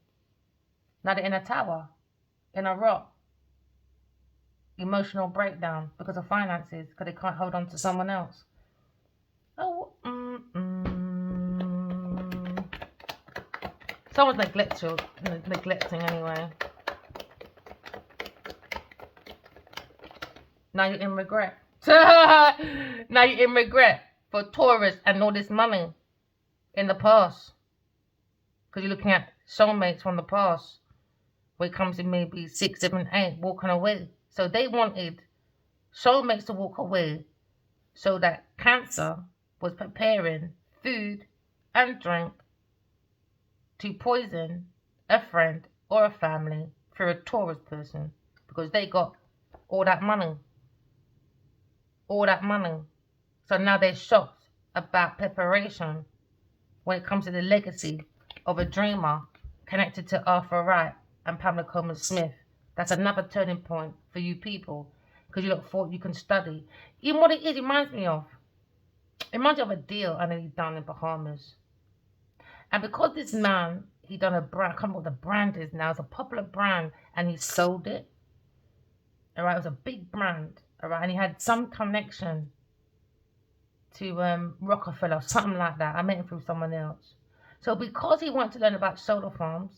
Now they're in a tower, in a rock. Emotional breakdown because of finances, because they can't hold on to someone else. Someone's neglecting anyway. Now you're in regret. Now you're in regret for Taurus and all this money in the past. Because you're looking at soulmates from the past. When it comes to maybe 6, 7, 8, walking away. So they wanted soulmates to walk away so that Cancer was preparing food and drink to poison a friend or a family through a Taurus person because they got all that money. All that money. So now they're shocked about preparation when it comes to the legacy of a dreamer connected to Arthur Wright and Pamela Coleman Smith. That's another turning point for you people because you look forward, you can study. Even what it is, it reminds me of a deal I know he done in Bahamas. And because this man, he done a brand, I can't remember what the brand is now, it's a popular brand and he sold it. All right, it was a big brand. All right, and he had some connection to Rockefeller, something like that. I met him through someone else. So because he wanted to learn about solar farms,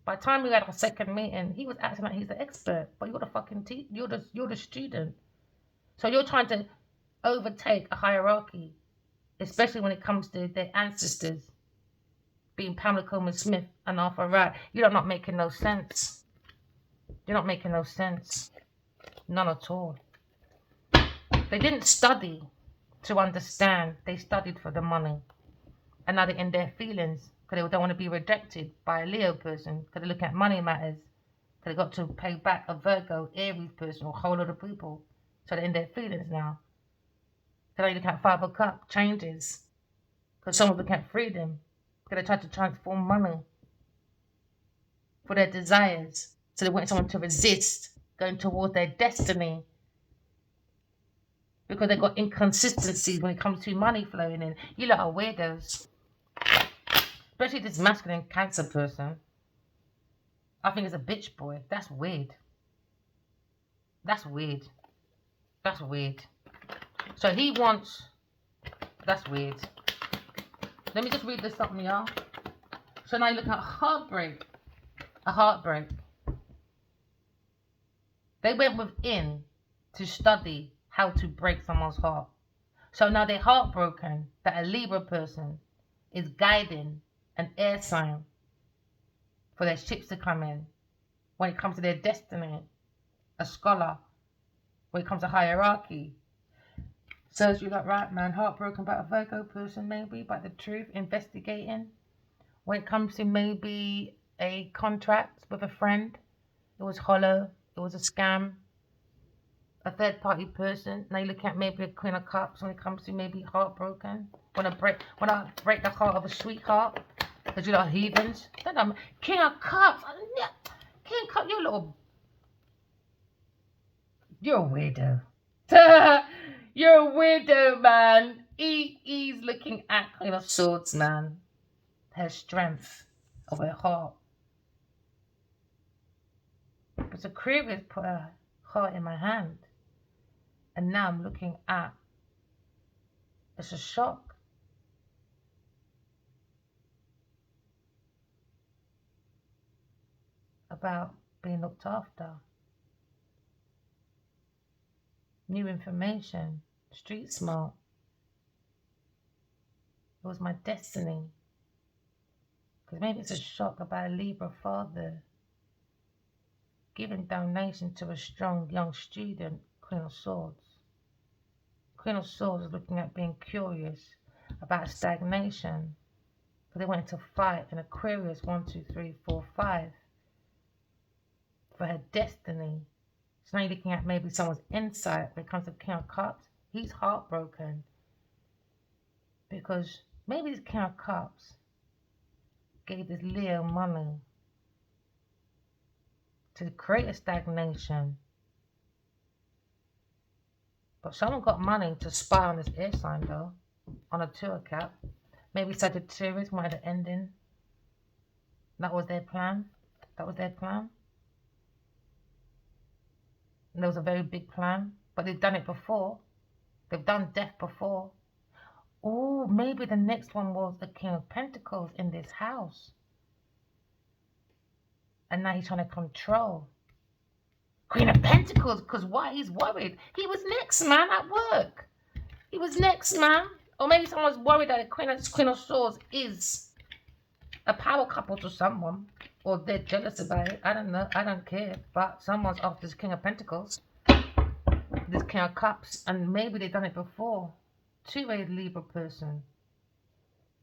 by the time we had our second meeting, he was acting like he's the expert, but you're the fucking you're the student. So you're trying to overtake a hierarchy, especially when it comes to their ancestors being Pamela Coleman Smith and Arthur Wright. You're not making no sense. You're not making no sense. None at all. They didn't study to understand. They studied for the money. And now they're in their feelings because they don't want to be rejected by a Leo person because they look at money matters. Because they got to pay back a Virgo, Aries person or a whole lot of people. So they're in their feelings now. So they look at Five of Cups, changes. Because someone's looking at freedom. Because they tried to transform money for their desires. So they want someone to resist going towards their destiny. Because they got inconsistencies when it comes to money flowing in. You lot are weirdos. Especially this masculine Cancer person. I think it's a bitch boy. That's weird. That's weird. That's weird. So he wants... That's weird. Let me just read this something, y'all. So now you look at heartbreak. A heartbreak. They went within to study how to break someone's heart. So now they're heartbroken that a Libra person is guiding an air sign for their ships to come in when it comes to their destiny. A scholar when it comes to hierarchy. Serves you like, right, man, heartbroken about a Virgo person, maybe, about the truth, investigating. When it comes to maybe a contract with a friend, it was hollow, it was a scam, a third party person. Now you're looking at maybe a Queen of Cups when it comes to maybe heartbroken. When I break the heart of a sweetheart, because you're like heathens. King of Cups. King of Cups, you're a weirdo. You're a weirdo, man. He's looking at Queen of Swords, man. Her strength of her heart. But Aquarius put her heart in my hand. And now I'm looking at, it's a shock. About being looked after. New information. Street smart. It was my destiny. Because maybe it's a shock about a Libra father giving donation to a strong young student, Queen of Swords. Queen of Swords is looking at being curious about stagnation. Because they went to fight in Aquarius 1, 2, 3, 4, 5 for her destiny. So now you're looking at maybe someone's insight when it comes to King of Cups. He's heartbroken. Because maybe this King of Cups gave this Leo money to create a stagnation. But someone got money to spy on this air sign though, on a tour cap. Maybe Sagittarius wanted an ending. That was their plan. That was their plan. And there was a very big plan. But they've done it before. They've done death before. Oh, maybe the next one was the King of Pentacles in this house. And now he's trying to control. Queen of Pentacles, because why? He's worried. He was next, man, at work. He was next, man. Or maybe someone's worried that the Queen of Swords is a power couple to someone. Or they're jealous about it. I don't know. I don't care. But someone's after this King of Pentacles. This King of Cups. And maybe they've done it before. To a Libra person.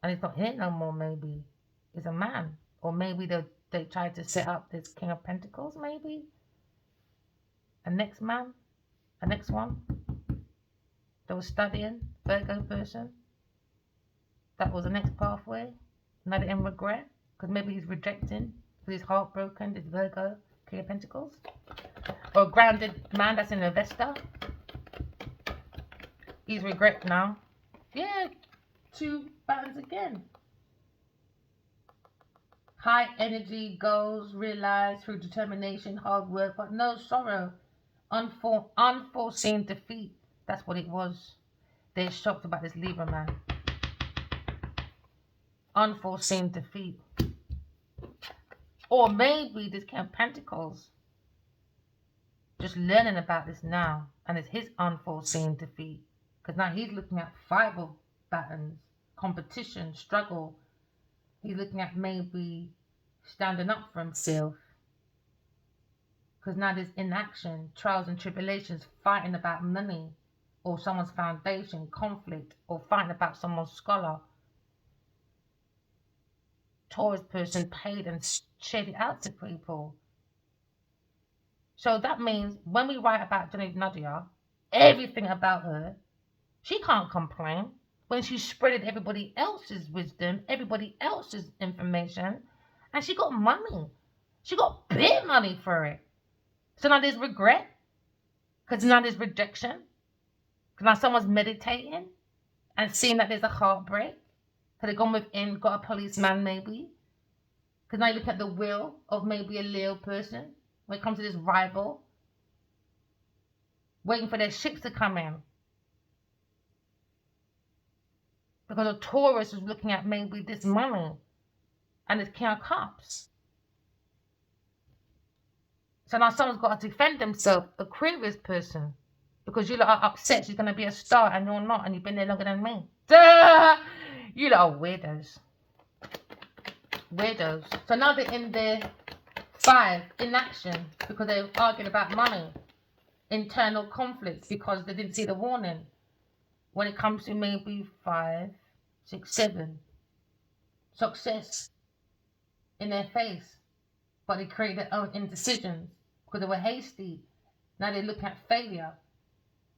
And he's not here no more, maybe. He's a man. Or maybe they tried to set up this King of Pentacles, maybe. A next man. A next one. That was studying. Virgo person. That was the next pathway. Not in regret. Because maybe he's rejecting. Because he's heartbroken. This Virgo. King of Pentacles. Or a grounded man that's an investor. He's regret now. Yeah. 2 buttons again. High energy, goals realized through determination, hard work, but no sorrow. Unforeseen defeat. That's what it was. They're shocked about this Libra man. Unforeseen defeat. Or maybe this King of Pentacles just learning about this now. And it's his unforeseen defeat. Because now he's looking at 5 of buttons. Competition, struggle. He's looking at maybe standing up for himself. Because now there's inaction, trials and tribulations, fighting about money. Or someone's foundation, conflict. Or fighting about someone's scholar. Taurus person paid and shared it out to people. So that means when we write about Nadia, everything about her, she can't complain. When she spreaded everybody else's wisdom, everybody else's information, and she got money. She got big money for it. So now there's regret, because now there's rejection, because now someone's meditating and seeing that there's a heartbreak, because they've gone within, got a policeman maybe, because now you look at the will of maybe a Leo person, when it comes to this rival, waiting for their ships to come in. Because a Taurus is looking at maybe this money and this King of Cups. So now someone's got to defend themselves, Aquarius person. Because you lot are upset she's going to be a star and you're not, and you've been there longer than me. Duh! You lot are weirdos. Weirdos. So now they're in their 5, inaction, because they're arguing about money. Internal conflicts because they didn't see the warning. When it comes to maybe 5, 6, 7, success in their face, but they create their own indecisions because they were hasty. Now they're looking at failure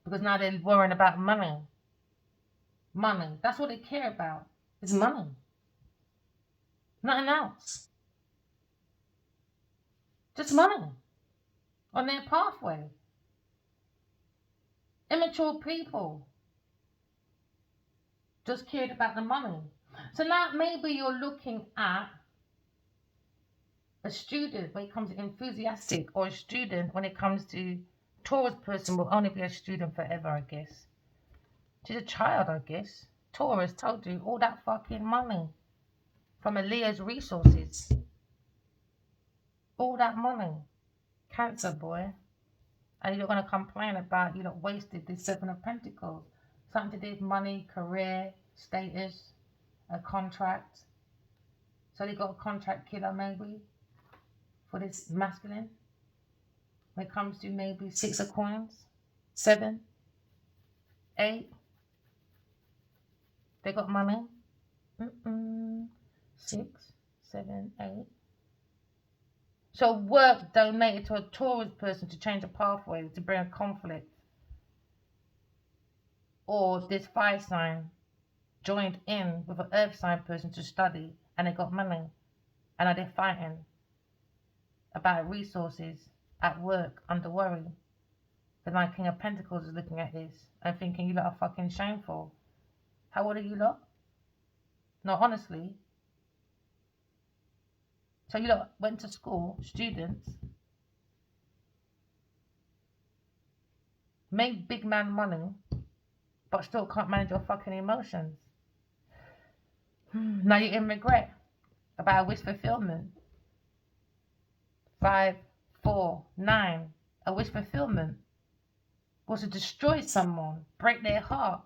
because now they're worrying about money. Money. That's what they care about. Is money. Nothing else. Just money on their pathway. Immature people just cared about the money. So now maybe you're looking at a student when it comes to enthusiastic, or a student when it comes to Taurus person will only be a student forever, I guess. She's a child, I guess. Taurus told you all that fucking money from a Leo's resources. All that money. Cancer, boy. And you're going to complain about you lot wasted this 7 of Pentacles. Something to do with money, career, status, a contract. So you got a contract killer maybe for this masculine. When it comes to maybe 6 of coins, 7, 8. They got money. 6, 7, 8. So work donated to a Taurus person to change a pathway, to bring a conflict. Or this fire sign joined in with an earth sign person to study, and they got money. And now they're fighting about resources at work under worry. The Knight King of Pentacles is looking at this and thinking, you lot are fucking shameful. How old are you lot? No, honestly. So you lot went to school, students, made big man money, but still can't manage your fucking emotions. Now you're in regret about a wish fulfillment. 5, 4, 9. A wish fulfillment was to destroy someone, break their heart,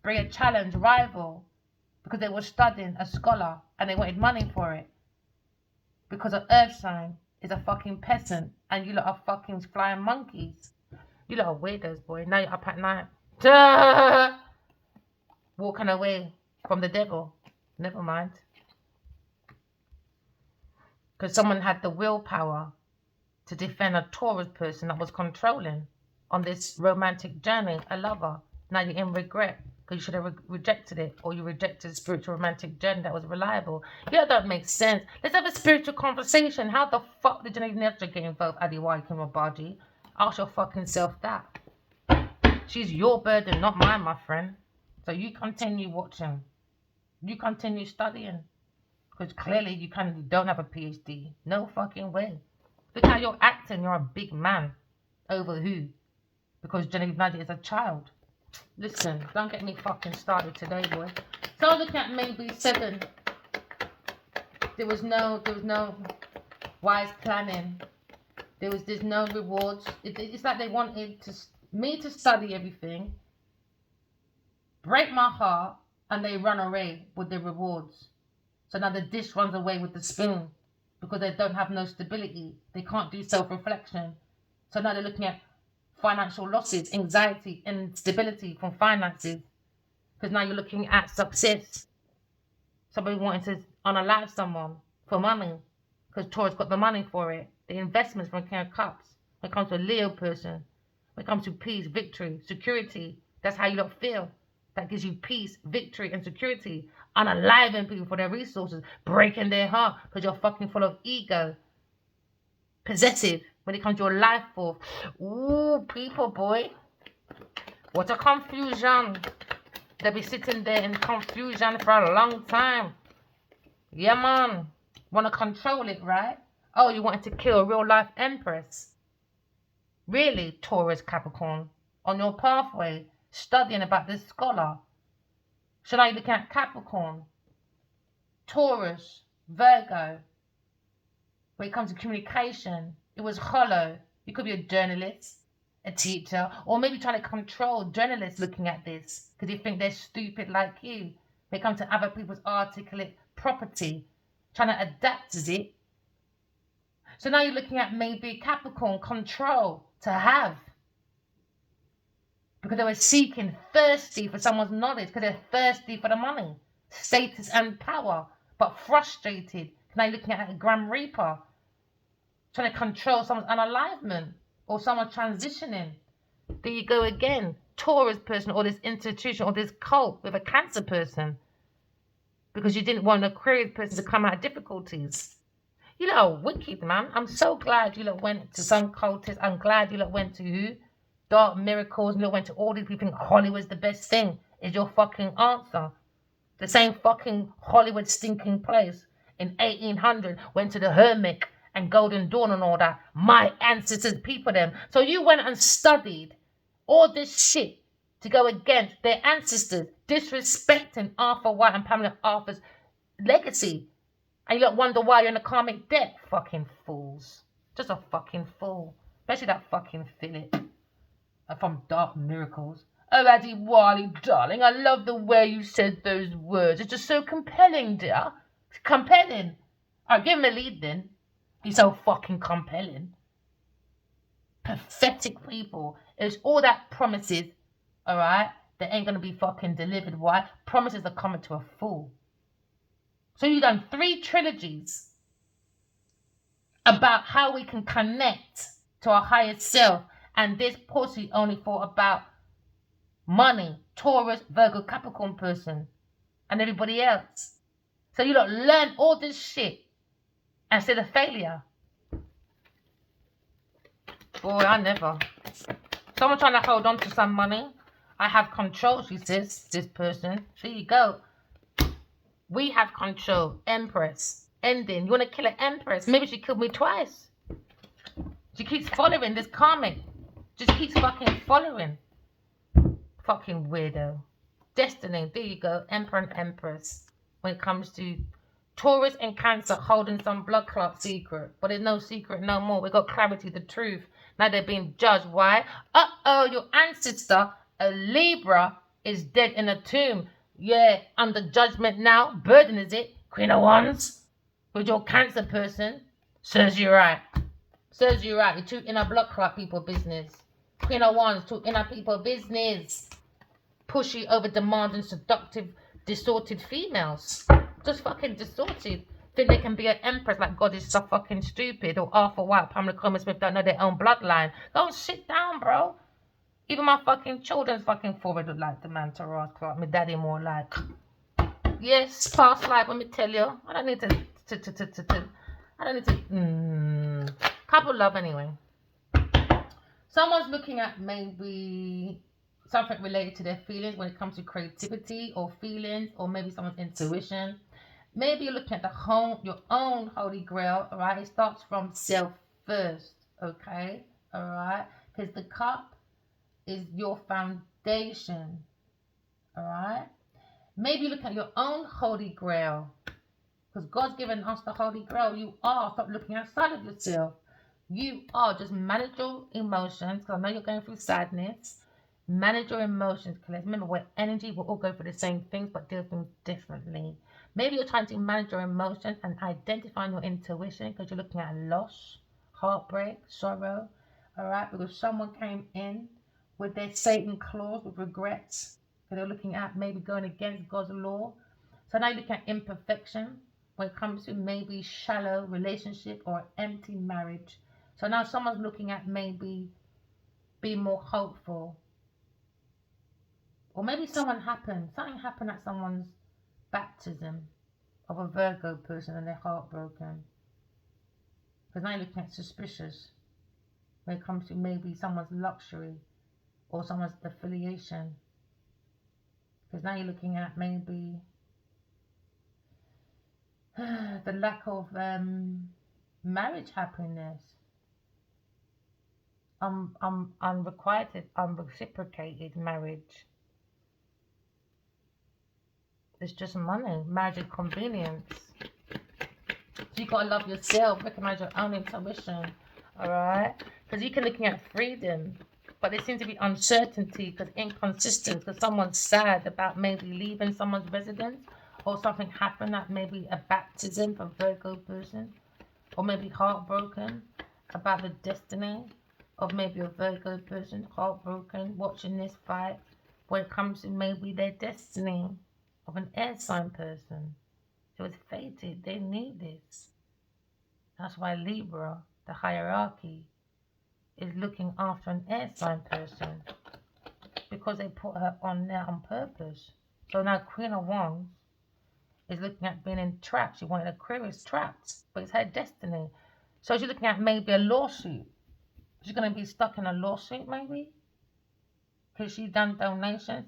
bring a challenge, rival, because they were studying a scholar and they wanted money for it. Because an earth sign is a fucking peasant and you lot are fucking flying monkeys. You lot are weirdos, boy. Now you're up at night. Duh! Walking away from the devil. Never mind. Because someone had the willpower to defend a Taurus person that was controlling on this romantic journey, a lover. Now you're in regret because you should have rejected it, or you rejected a spiritual romantic journey that was reliable. Yeah, that makes sense. Let's have a spiritual conversation. How the fuck did Janine Nestor get involved, Adiwai Kimabaji? Ask your fucking self that. She's your burden, not mine, my friend. So you continue watching. You continue studying. Because clearly you don't have a PhD. No fucking way. Look how you're acting. You're a big man. Over who? Because Genevieve Nadia is a child. Listen, don't get me fucking started today, boy. So look at maybe 7. There was no wise planning. There's no rewards. It's like they wanted me to study everything, break my heart, and they run away with the rewards. So now the dish runs away with the spoon because they don't have no stability. They can't do self-reflection. So now they're looking at financial losses, anxiety, instability from finances. Because now you're looking at success. Somebody wanting to unalive someone for money. Because Taurus got the money for it. The investments from King of Cups. When it comes to a Leo person. When it comes to peace, victory, security. That's how you don't feel. That gives you peace, victory, and security. Unaliving people for their resources. Breaking their heart. Because you're fucking full of ego. Possessive. When it comes to your life force. Ooh, people, boy. What a confusion. They'll be sitting there in confusion for a long time. Yeah, man. Want to control it, right? Oh, you wanted to kill a real life empress. Really, Taurus Capricorn. On your pathway, studying about this scholar. Should I look at Capricorn? Taurus, Virgo. When it comes to communication, it was hollow. You could be a journalist, a teacher, or maybe trying to control journalists looking at this because you think they're stupid like you. When it comes to other people's articulate property, trying to adapt to it. So now you're looking at maybe Capricorn control to have. Because they were seeking, thirsty for someone's knowledge, because they're thirsty for the money, status and power, but frustrated. Now you're looking at a Grim Reaper, trying to control someone's unalivement or someone transitioning. There you go again. Taurus person or this institution or this cult with a Cancer person. Because you didn't want an Aquarius person to come out of difficulties. You lot are wicked, man. I'm so glad you lot went to some cultists. I'm glad you lot went to who? Dark Miracles. You lot went to all these people think Hollywood's the best thing. Is your fucking answer. The same fucking Hollywood stinking place in 1800 went to the Hermit and Golden Dawn and all that. My ancestors, people them. So you went and studied all this shit to go against their ancestors, disrespecting Arthur White and Pamela Arthur's legacy. And you don't wonder why you're in a karmic debt. Fucking fools. Just a fucking fool. Especially that fucking Philip from Dark Miracles. Oh, Addie Wally, darling, I love the way you said those words. It's just so compelling, dear. It's compelling. Alright, give him a lead then. He's so fucking compelling. Pathetic people. It's all that promises, alright, that ain't gonna be fucking delivered. Why? Promises are coming to a fool. So you've done 3 trilogies about how we can connect to our higher self, and this pussy only thought about money, Taurus, Virgo, Capricorn person, and everybody else. So you lot learn all this shit and say the failure. Boy, I never. Someone trying to hold on to some money. I have control, she says, this person. There you go. We have control. Empress. Ending. You want to kill an empress? Maybe she killed me twice. She keeps following this karmic. Just keeps fucking following. Fucking weirdo. Destiny. There you go. Emperor and empress. When it comes to Taurus and Cancer holding some blood clot secret. But there's no secret no more. We got clarity, the truth. Now they're being judged. Why? Uh-oh, your ancestor, a Libra, is dead in a tomb. Yeah, under judgment now. Burden is it? Queen of Wands. With your Cancer person. Serves you right. Serves you right. You're too inner blood clot people business. Queen of Wands, too inner people business. Pushy, over demanding, seductive, distorted females. Just fucking distorted. Think they can be an empress like God is so fucking stupid. Or Arthur White, Pamela Coleman Smith don't know their own bloodline. Go and sit down, bro. Even my fucking children's fucking forward look like the man Taras Clark. My daddy more like. Yes, past life, let me tell you. I don't need to I don't need to couple love anyway. Someone's looking at maybe something related to their feelings when it comes to creativity or feelings, or maybe someone's intuition. Maybe you're looking at your own holy grail, all right? It starts from self first, okay? All right? Because the cup is your foundation, all right? Maybe look at your own holy grail, because God's given us the holy grail. You are. Stop looking outside of yourself. You are. Just manage your emotions, because I know you're going through sadness. Manage your emotions, because remember, we're energy. We'll all go through the same things, but deal with them differently. Maybe you're trying to manage your emotions and identifying your intuition, because you're looking at loss, heartbreak, sorrow, all right? Because someone came in with their Satan clause, with regrets. So they're looking at maybe going against God's law. So now you look at imperfection when it comes to maybe shallow relationship or empty marriage. So now someone's looking at maybe being more hopeful. Or maybe something happened at someone's baptism of a Virgo person and they're heartbroken. Because now you're looking at suspicious when it comes to maybe someone's luxury or someone's affiliation. Because now you're looking at maybe the lack of marriage happiness, unrequited, unreciprocated marriage. It's just money, marriage is convenience. So you gotta love yourself, recognize your own intuition, all right? Because you can looking at freedom. But there seems to be uncertainty because inconsistency, because someone's sad about maybe leaving someone's residence, or something happened, that maybe a baptism for Virgo person, or maybe heartbroken about the destiny of maybe a Virgo person, heartbroken, watching this fight when it comes to maybe their destiny of an air sign person. It was fated, they need this. That's why Libra, the hierarchy, is looking after an air sign person because they put her on there on purpose. So now Queen of Wands is looking at being in trapped. She wanted Aquarius trapped, but it's her destiny. So she's looking at maybe a lawsuit. She's going to be stuck in a lawsuit maybe because she's done donations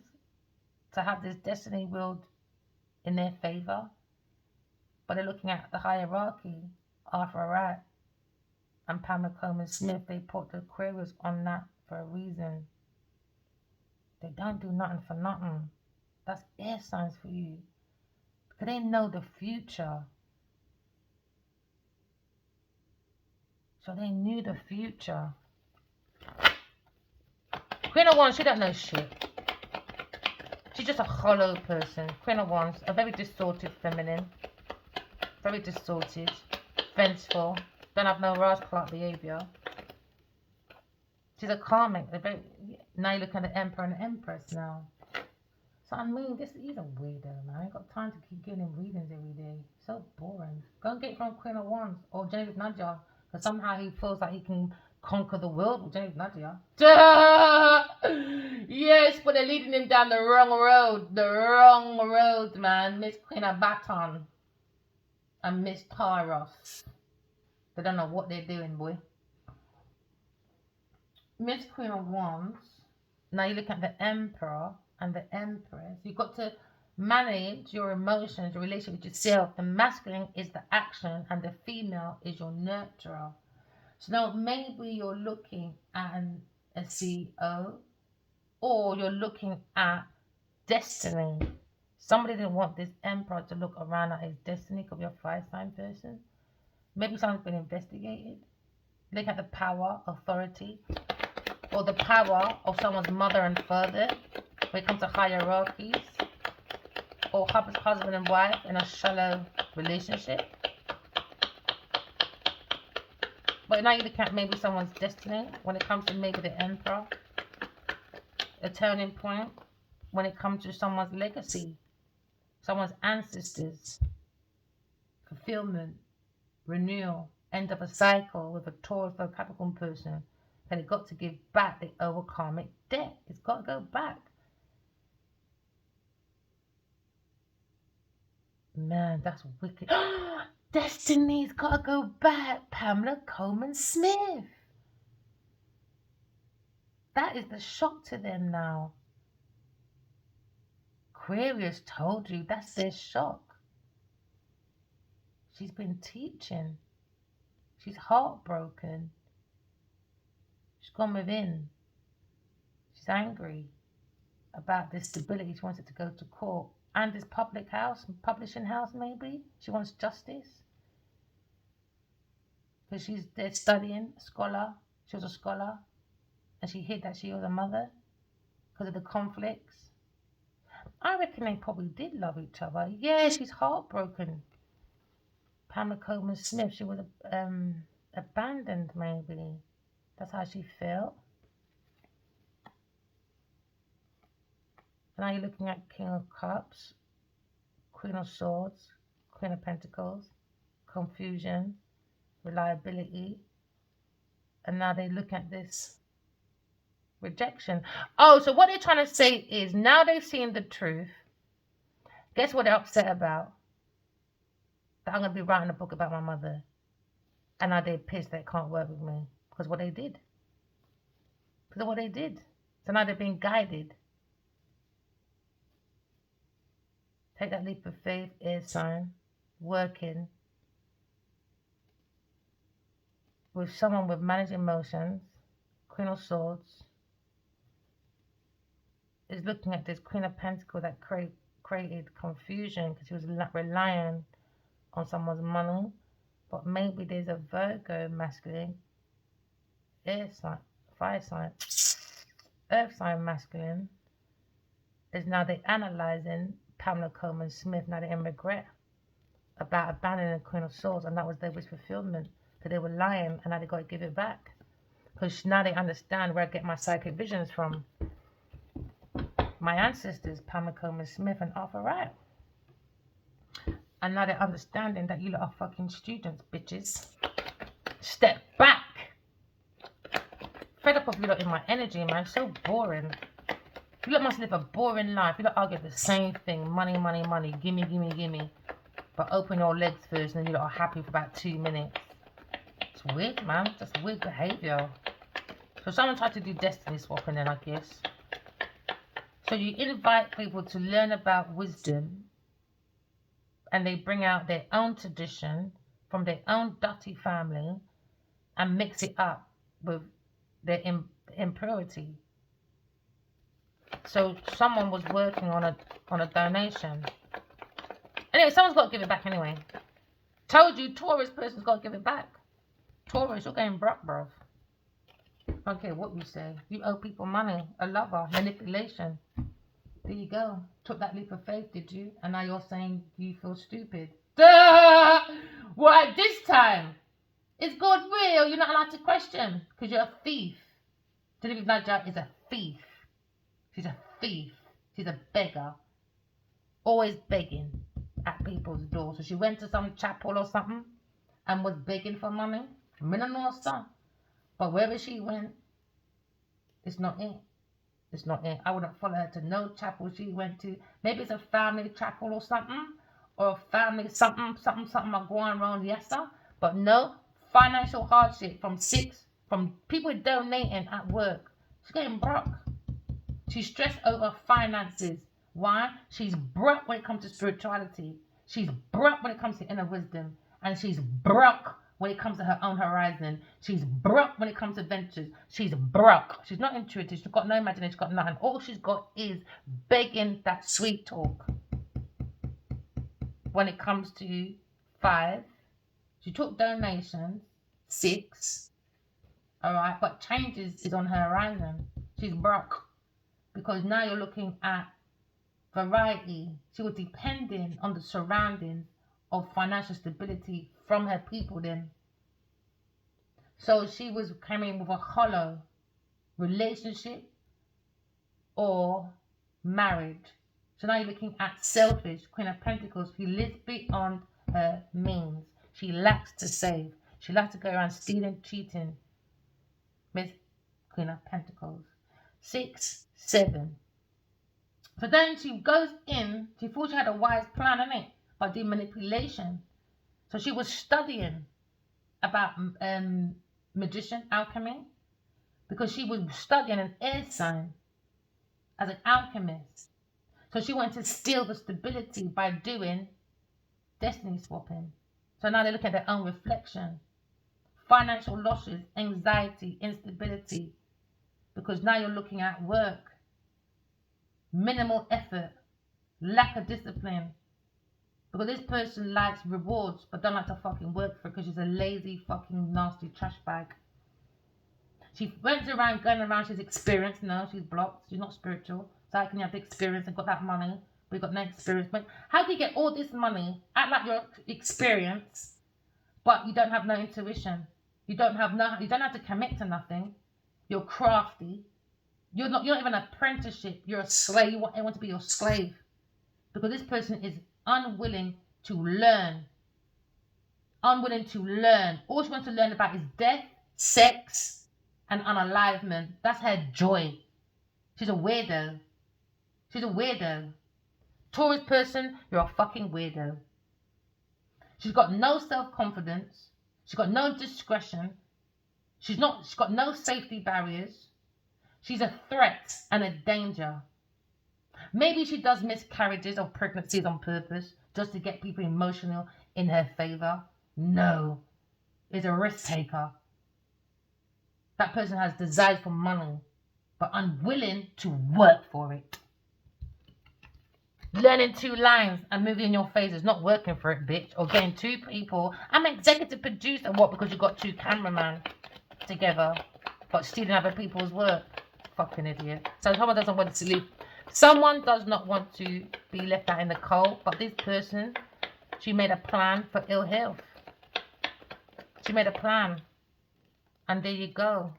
to have this destiny willed in their favor. But they're looking at the hierarchy, Arthur Wright and Pamela Coleman Smith. They put the Aquarius on that for a reason. They don't do nothing for nothing. That's air signs for you. Because they know the future. So they knew the future. Queen of Wands, she don't know shit. She's just a hollow person. Queen of Wands, a very distorted feminine. Very distorted. Vengeful. Don't have no Ras Clark behaviour. She's a karmic. Now you look at the Emperor and the Empress now. So I mean, he's a weirdo, man. I ain't got time to keep getting him readings every day. So boring. Go and get it from Queen of Wands or Genevieve Nadia. Because somehow he feels like he can conquer the world with Genevieve Nadia. Yes, but they're leading him down the wrong road. The wrong road, man. Miss Queen of Baton and Miss Tyros. They don't know what they're doing, boy. Miss Queen of Wands. Now you look at the Emperor and the Empress. You've got to manage your emotions, your relationship with yourself. The masculine is the action and the female is your nurturer. So now maybe you're looking at a CEO or you're looking at destiny. Somebody didn't want this emperor to look around at his destiny. Could be a fire sign person. Maybe someone's been investigated. Look at the power, authority, or the power of someone's mother and father when it comes to hierarchies, or husband and wife in a shallow relationship. But now you look at maybe someone's destiny when it comes to maybe the emperor, a turning point when it comes to someone's legacy, someone's ancestors, fulfillment, renewal, end of a cycle with a Taurus or Capricorn person. And it got to give back the old karmic debt. It's got to go back. Man, that's wicked. Destiny's got to go back. Pamela Coleman Smith. That is the shock to them now. Aquarius told you that's their shock. She's been teaching. She's heartbroken. She's gone within. She's angry about this stability. She wants it to go to court. And this public house, publishing house maybe. She wants justice. Because she's there studying, scholar. She was a scholar. And she hid that she was a mother because of the conflicts. I reckon they probably did love each other. Yeah, she's heartbroken. Pamela Coleman Smith, she was abandoned maybe. That's how she felt. Now you're looking at King of Cups, Queen of Swords, Queen of Pentacles, confusion, reliability. And now they look at this rejection. Oh, so what they're trying to say is now they've seen the truth. Guess what they're upset about? That I'm going to be writing a book about my mother. And now they're pissed they can't work with me. Because what they did. Because of what they did. So now they're being guided. Take that leap of faith, air sign, working with someone with managed emotions, Queen of Swords, is looking at this Queen of Pentacles that created confusion because she was relying on someone's money. But maybe there's a Virgo masculine, air sign, fire sign, earth sign masculine is now they're analysing Pamela Coleman Smith. Now they're in regret about abandoning the Queen of Swords, and that was their wish fulfillment. That they were lying, and now they got to give it back. Because now they understand where I get my psychic visions from. My ancestors, Pamela Coleman Smith and Arthur Wright. And now they're understanding that you lot are fucking students, bitches. Step back. Fed up of you lot in my energy, man. So boring. You lot must live a boring life. You lot argue the same thing. Money, money, money. Gimme, gimme, gimme. But open your legs first and you lot are happy for about 2 minutes. It's weird, man. Just weird behaviour. So someone tried to do destiny swapping then, I guess. So you invite people to learn about wisdom, and they bring out their own tradition from their own dirty family and mix it up with their impurity. So someone was working on a donation. Anyway, someone's got to give it back anyway. Told you, Taurus person's got to give it back. Taurus, you're getting broke, bruv. I don't care what you say. You owe people money, a lover, manipulation. There you go. Took that leap of faith, did you? And now you're saying you feel stupid. Duh! Why this time? Is God real? You're not allowed to question because you're a thief. Delivery Naja is a thief. She's a thief. She's a beggar. Always begging at people's doors. So she went to some chapel or something and was begging for money. Minanosa. But wherever she went, it's not it. It's not it. I wouldn't follow her to no chapel she went to. Maybe it's a family chapel or something. Or a family something are going around, yes sir. But no, financial hardship from people donating at work. She's getting broke. She's stressed over finances. Why? She's broke when it comes to spirituality. She's broke when it comes to inner wisdom. And she's broke when it comes to her own horizon. She's broke when it comes to ventures. She's broke. She's not intuitive. She's got no imagination. She's got nothing. All she's got is begging that sweet talk. When it comes to 5, she took donations. 6, all right, but changes is on her horizon. She's broke because now you're looking at variety. She was depending on the surroundings of financial stability from her people then. So she was coming with a hollow relationship or marriage. So now you're looking at selfish Queen of Pentacles who lives beyond her means. She lacks to save. She likes to go around stealing, cheating. Miss Queen of Pentacles. 6, 7. So then she goes in. She thought she had a wise plan, innit? By doing manipulation. So she was studying about magician, alchemy. Because she was studying an air sign as an alchemist. So she wanted to steal the stability by doing destiny swapping. So now they look at their own reflection. Financial losses, anxiety, instability. Because now you're looking at work. Minimal effort. Lack of discipline. Because this person likes rewards but don't like to fucking work for it because she's a lazy fucking nasty trash bag. She went around going around, she's experienced. No, she's blocked. She's not spiritual. So how can you have the experience and got that money? We got no experience. But how can you get all this money, act like you're experienced, but you don't have no intuition? You don't have to commit to nothing. You're crafty. You're not even an apprenticeship. You're a slave. You want to be your slave. Because this person is unwilling to learn. Unwilling to learn. All she wants to learn about is death, sex, and unalivement. That's her joy. She's a weirdo. She's a weirdo. Taurus person, you're a fucking weirdo. She's got no self-confidence. She's got no discretion. She's got no safety barriers. She's a threat and a danger. Maybe she does miscarriages or pregnancies on purpose just to get people emotional in her favor. No. Is a risk taker. That person has desires for money, but unwilling to work for it. Learning 2 lines and moving in your face is not working for it, bitch. Or getting 2 people. I'm executive producer. What? Because you got 2 cameramen together, but stealing other people's work. Fucking idiot. So someone doesn't want to leave. Someone does not want to be left out in the cold, but this person, she made a plan for ill health. She made a plan. And there you go.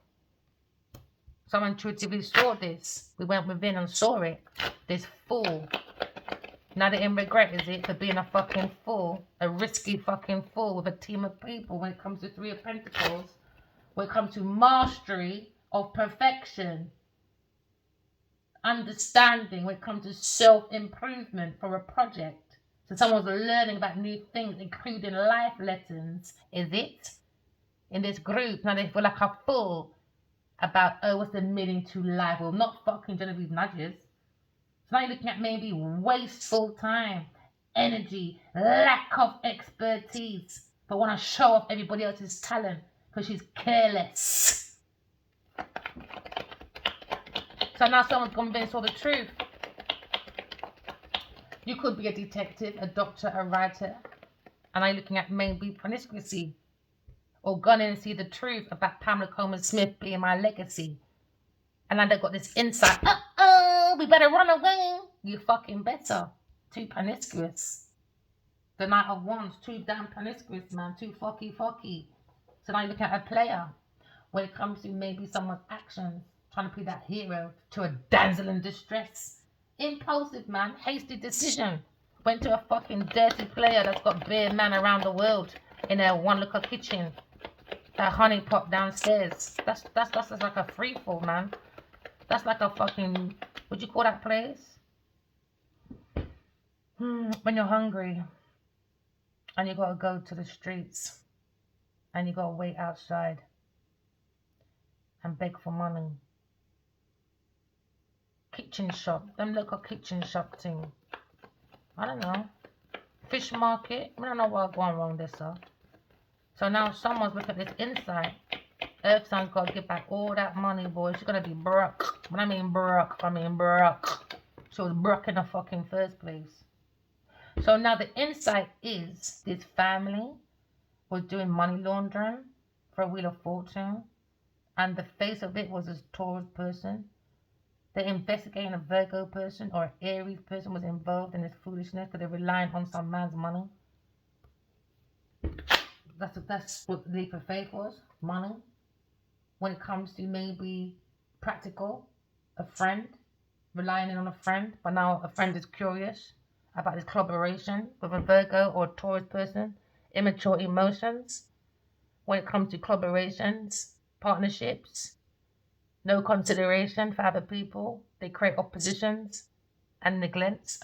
Someone intuitively saw this. We went within and saw it. This fool. Now they're in regret, is it, for being a fucking fool? A risky fucking fool with a team of people when it comes to Three of Pentacles. When it comes to mastery of perfection. Understanding when it comes to self-improvement for a project. So someone's learning about new things, including life lessons, is it? In this group, now they feel like a fool about, oh, what's the meaning to life? Well, not fucking Genevieve nudges. So now you're looking at maybe wasteful time, energy, lack of expertise, but want to show off everybody else's talent because she's careless. So now someone's convinced all the truth. You could be a detective, a doctor, a writer, and now you're looking at maybe promiscuity, or gone in and see the truth about Pamela Coleman Smith being my legacy. And now they've got this insight. Uh-oh, we better run away. You fucking better. Too promiscuous. The Knight of Wands, too damn promiscuous, man. Too fucky. So now you look at a player. When it comes to maybe someone's actions, trying to be that hero to a damsel in distress. Impulsive, man. Hasty decision. Went to a fucking dirty player that's got bare man around the world in their one little kitchen. That honey pot downstairs. That's like a free fall, man. That's like a fucking, what'd you call that place? When you're hungry and you gotta go to the streets and you gotta wait outside and beg for money. Kitchen shop, them local kitchen shop thing. I don't know. Fish market. I don't know what's going wrong there, sir. So now someone's looking at this insight. Earth Sign's got to get back all that money, boy. She's going to be broke. When I mean broke, I mean broke. She was broke in the fucking first place. So now the insight is this family was doing money laundering for a Wheel of Fortune. And the face of it was this Taurus person. They're investigating a Virgo person or an Aries person was involved in this foolishness because they're relying on some man's money. That's what the leap of faith was. Money. When it comes to maybe practical, a friend, relying on a friend, but now a friend is curious about this collaboration with a Virgo or a Taurus person, immature emotions. When it comes to collaborations, partnerships, no consideration for other people, they create oppositions and neglect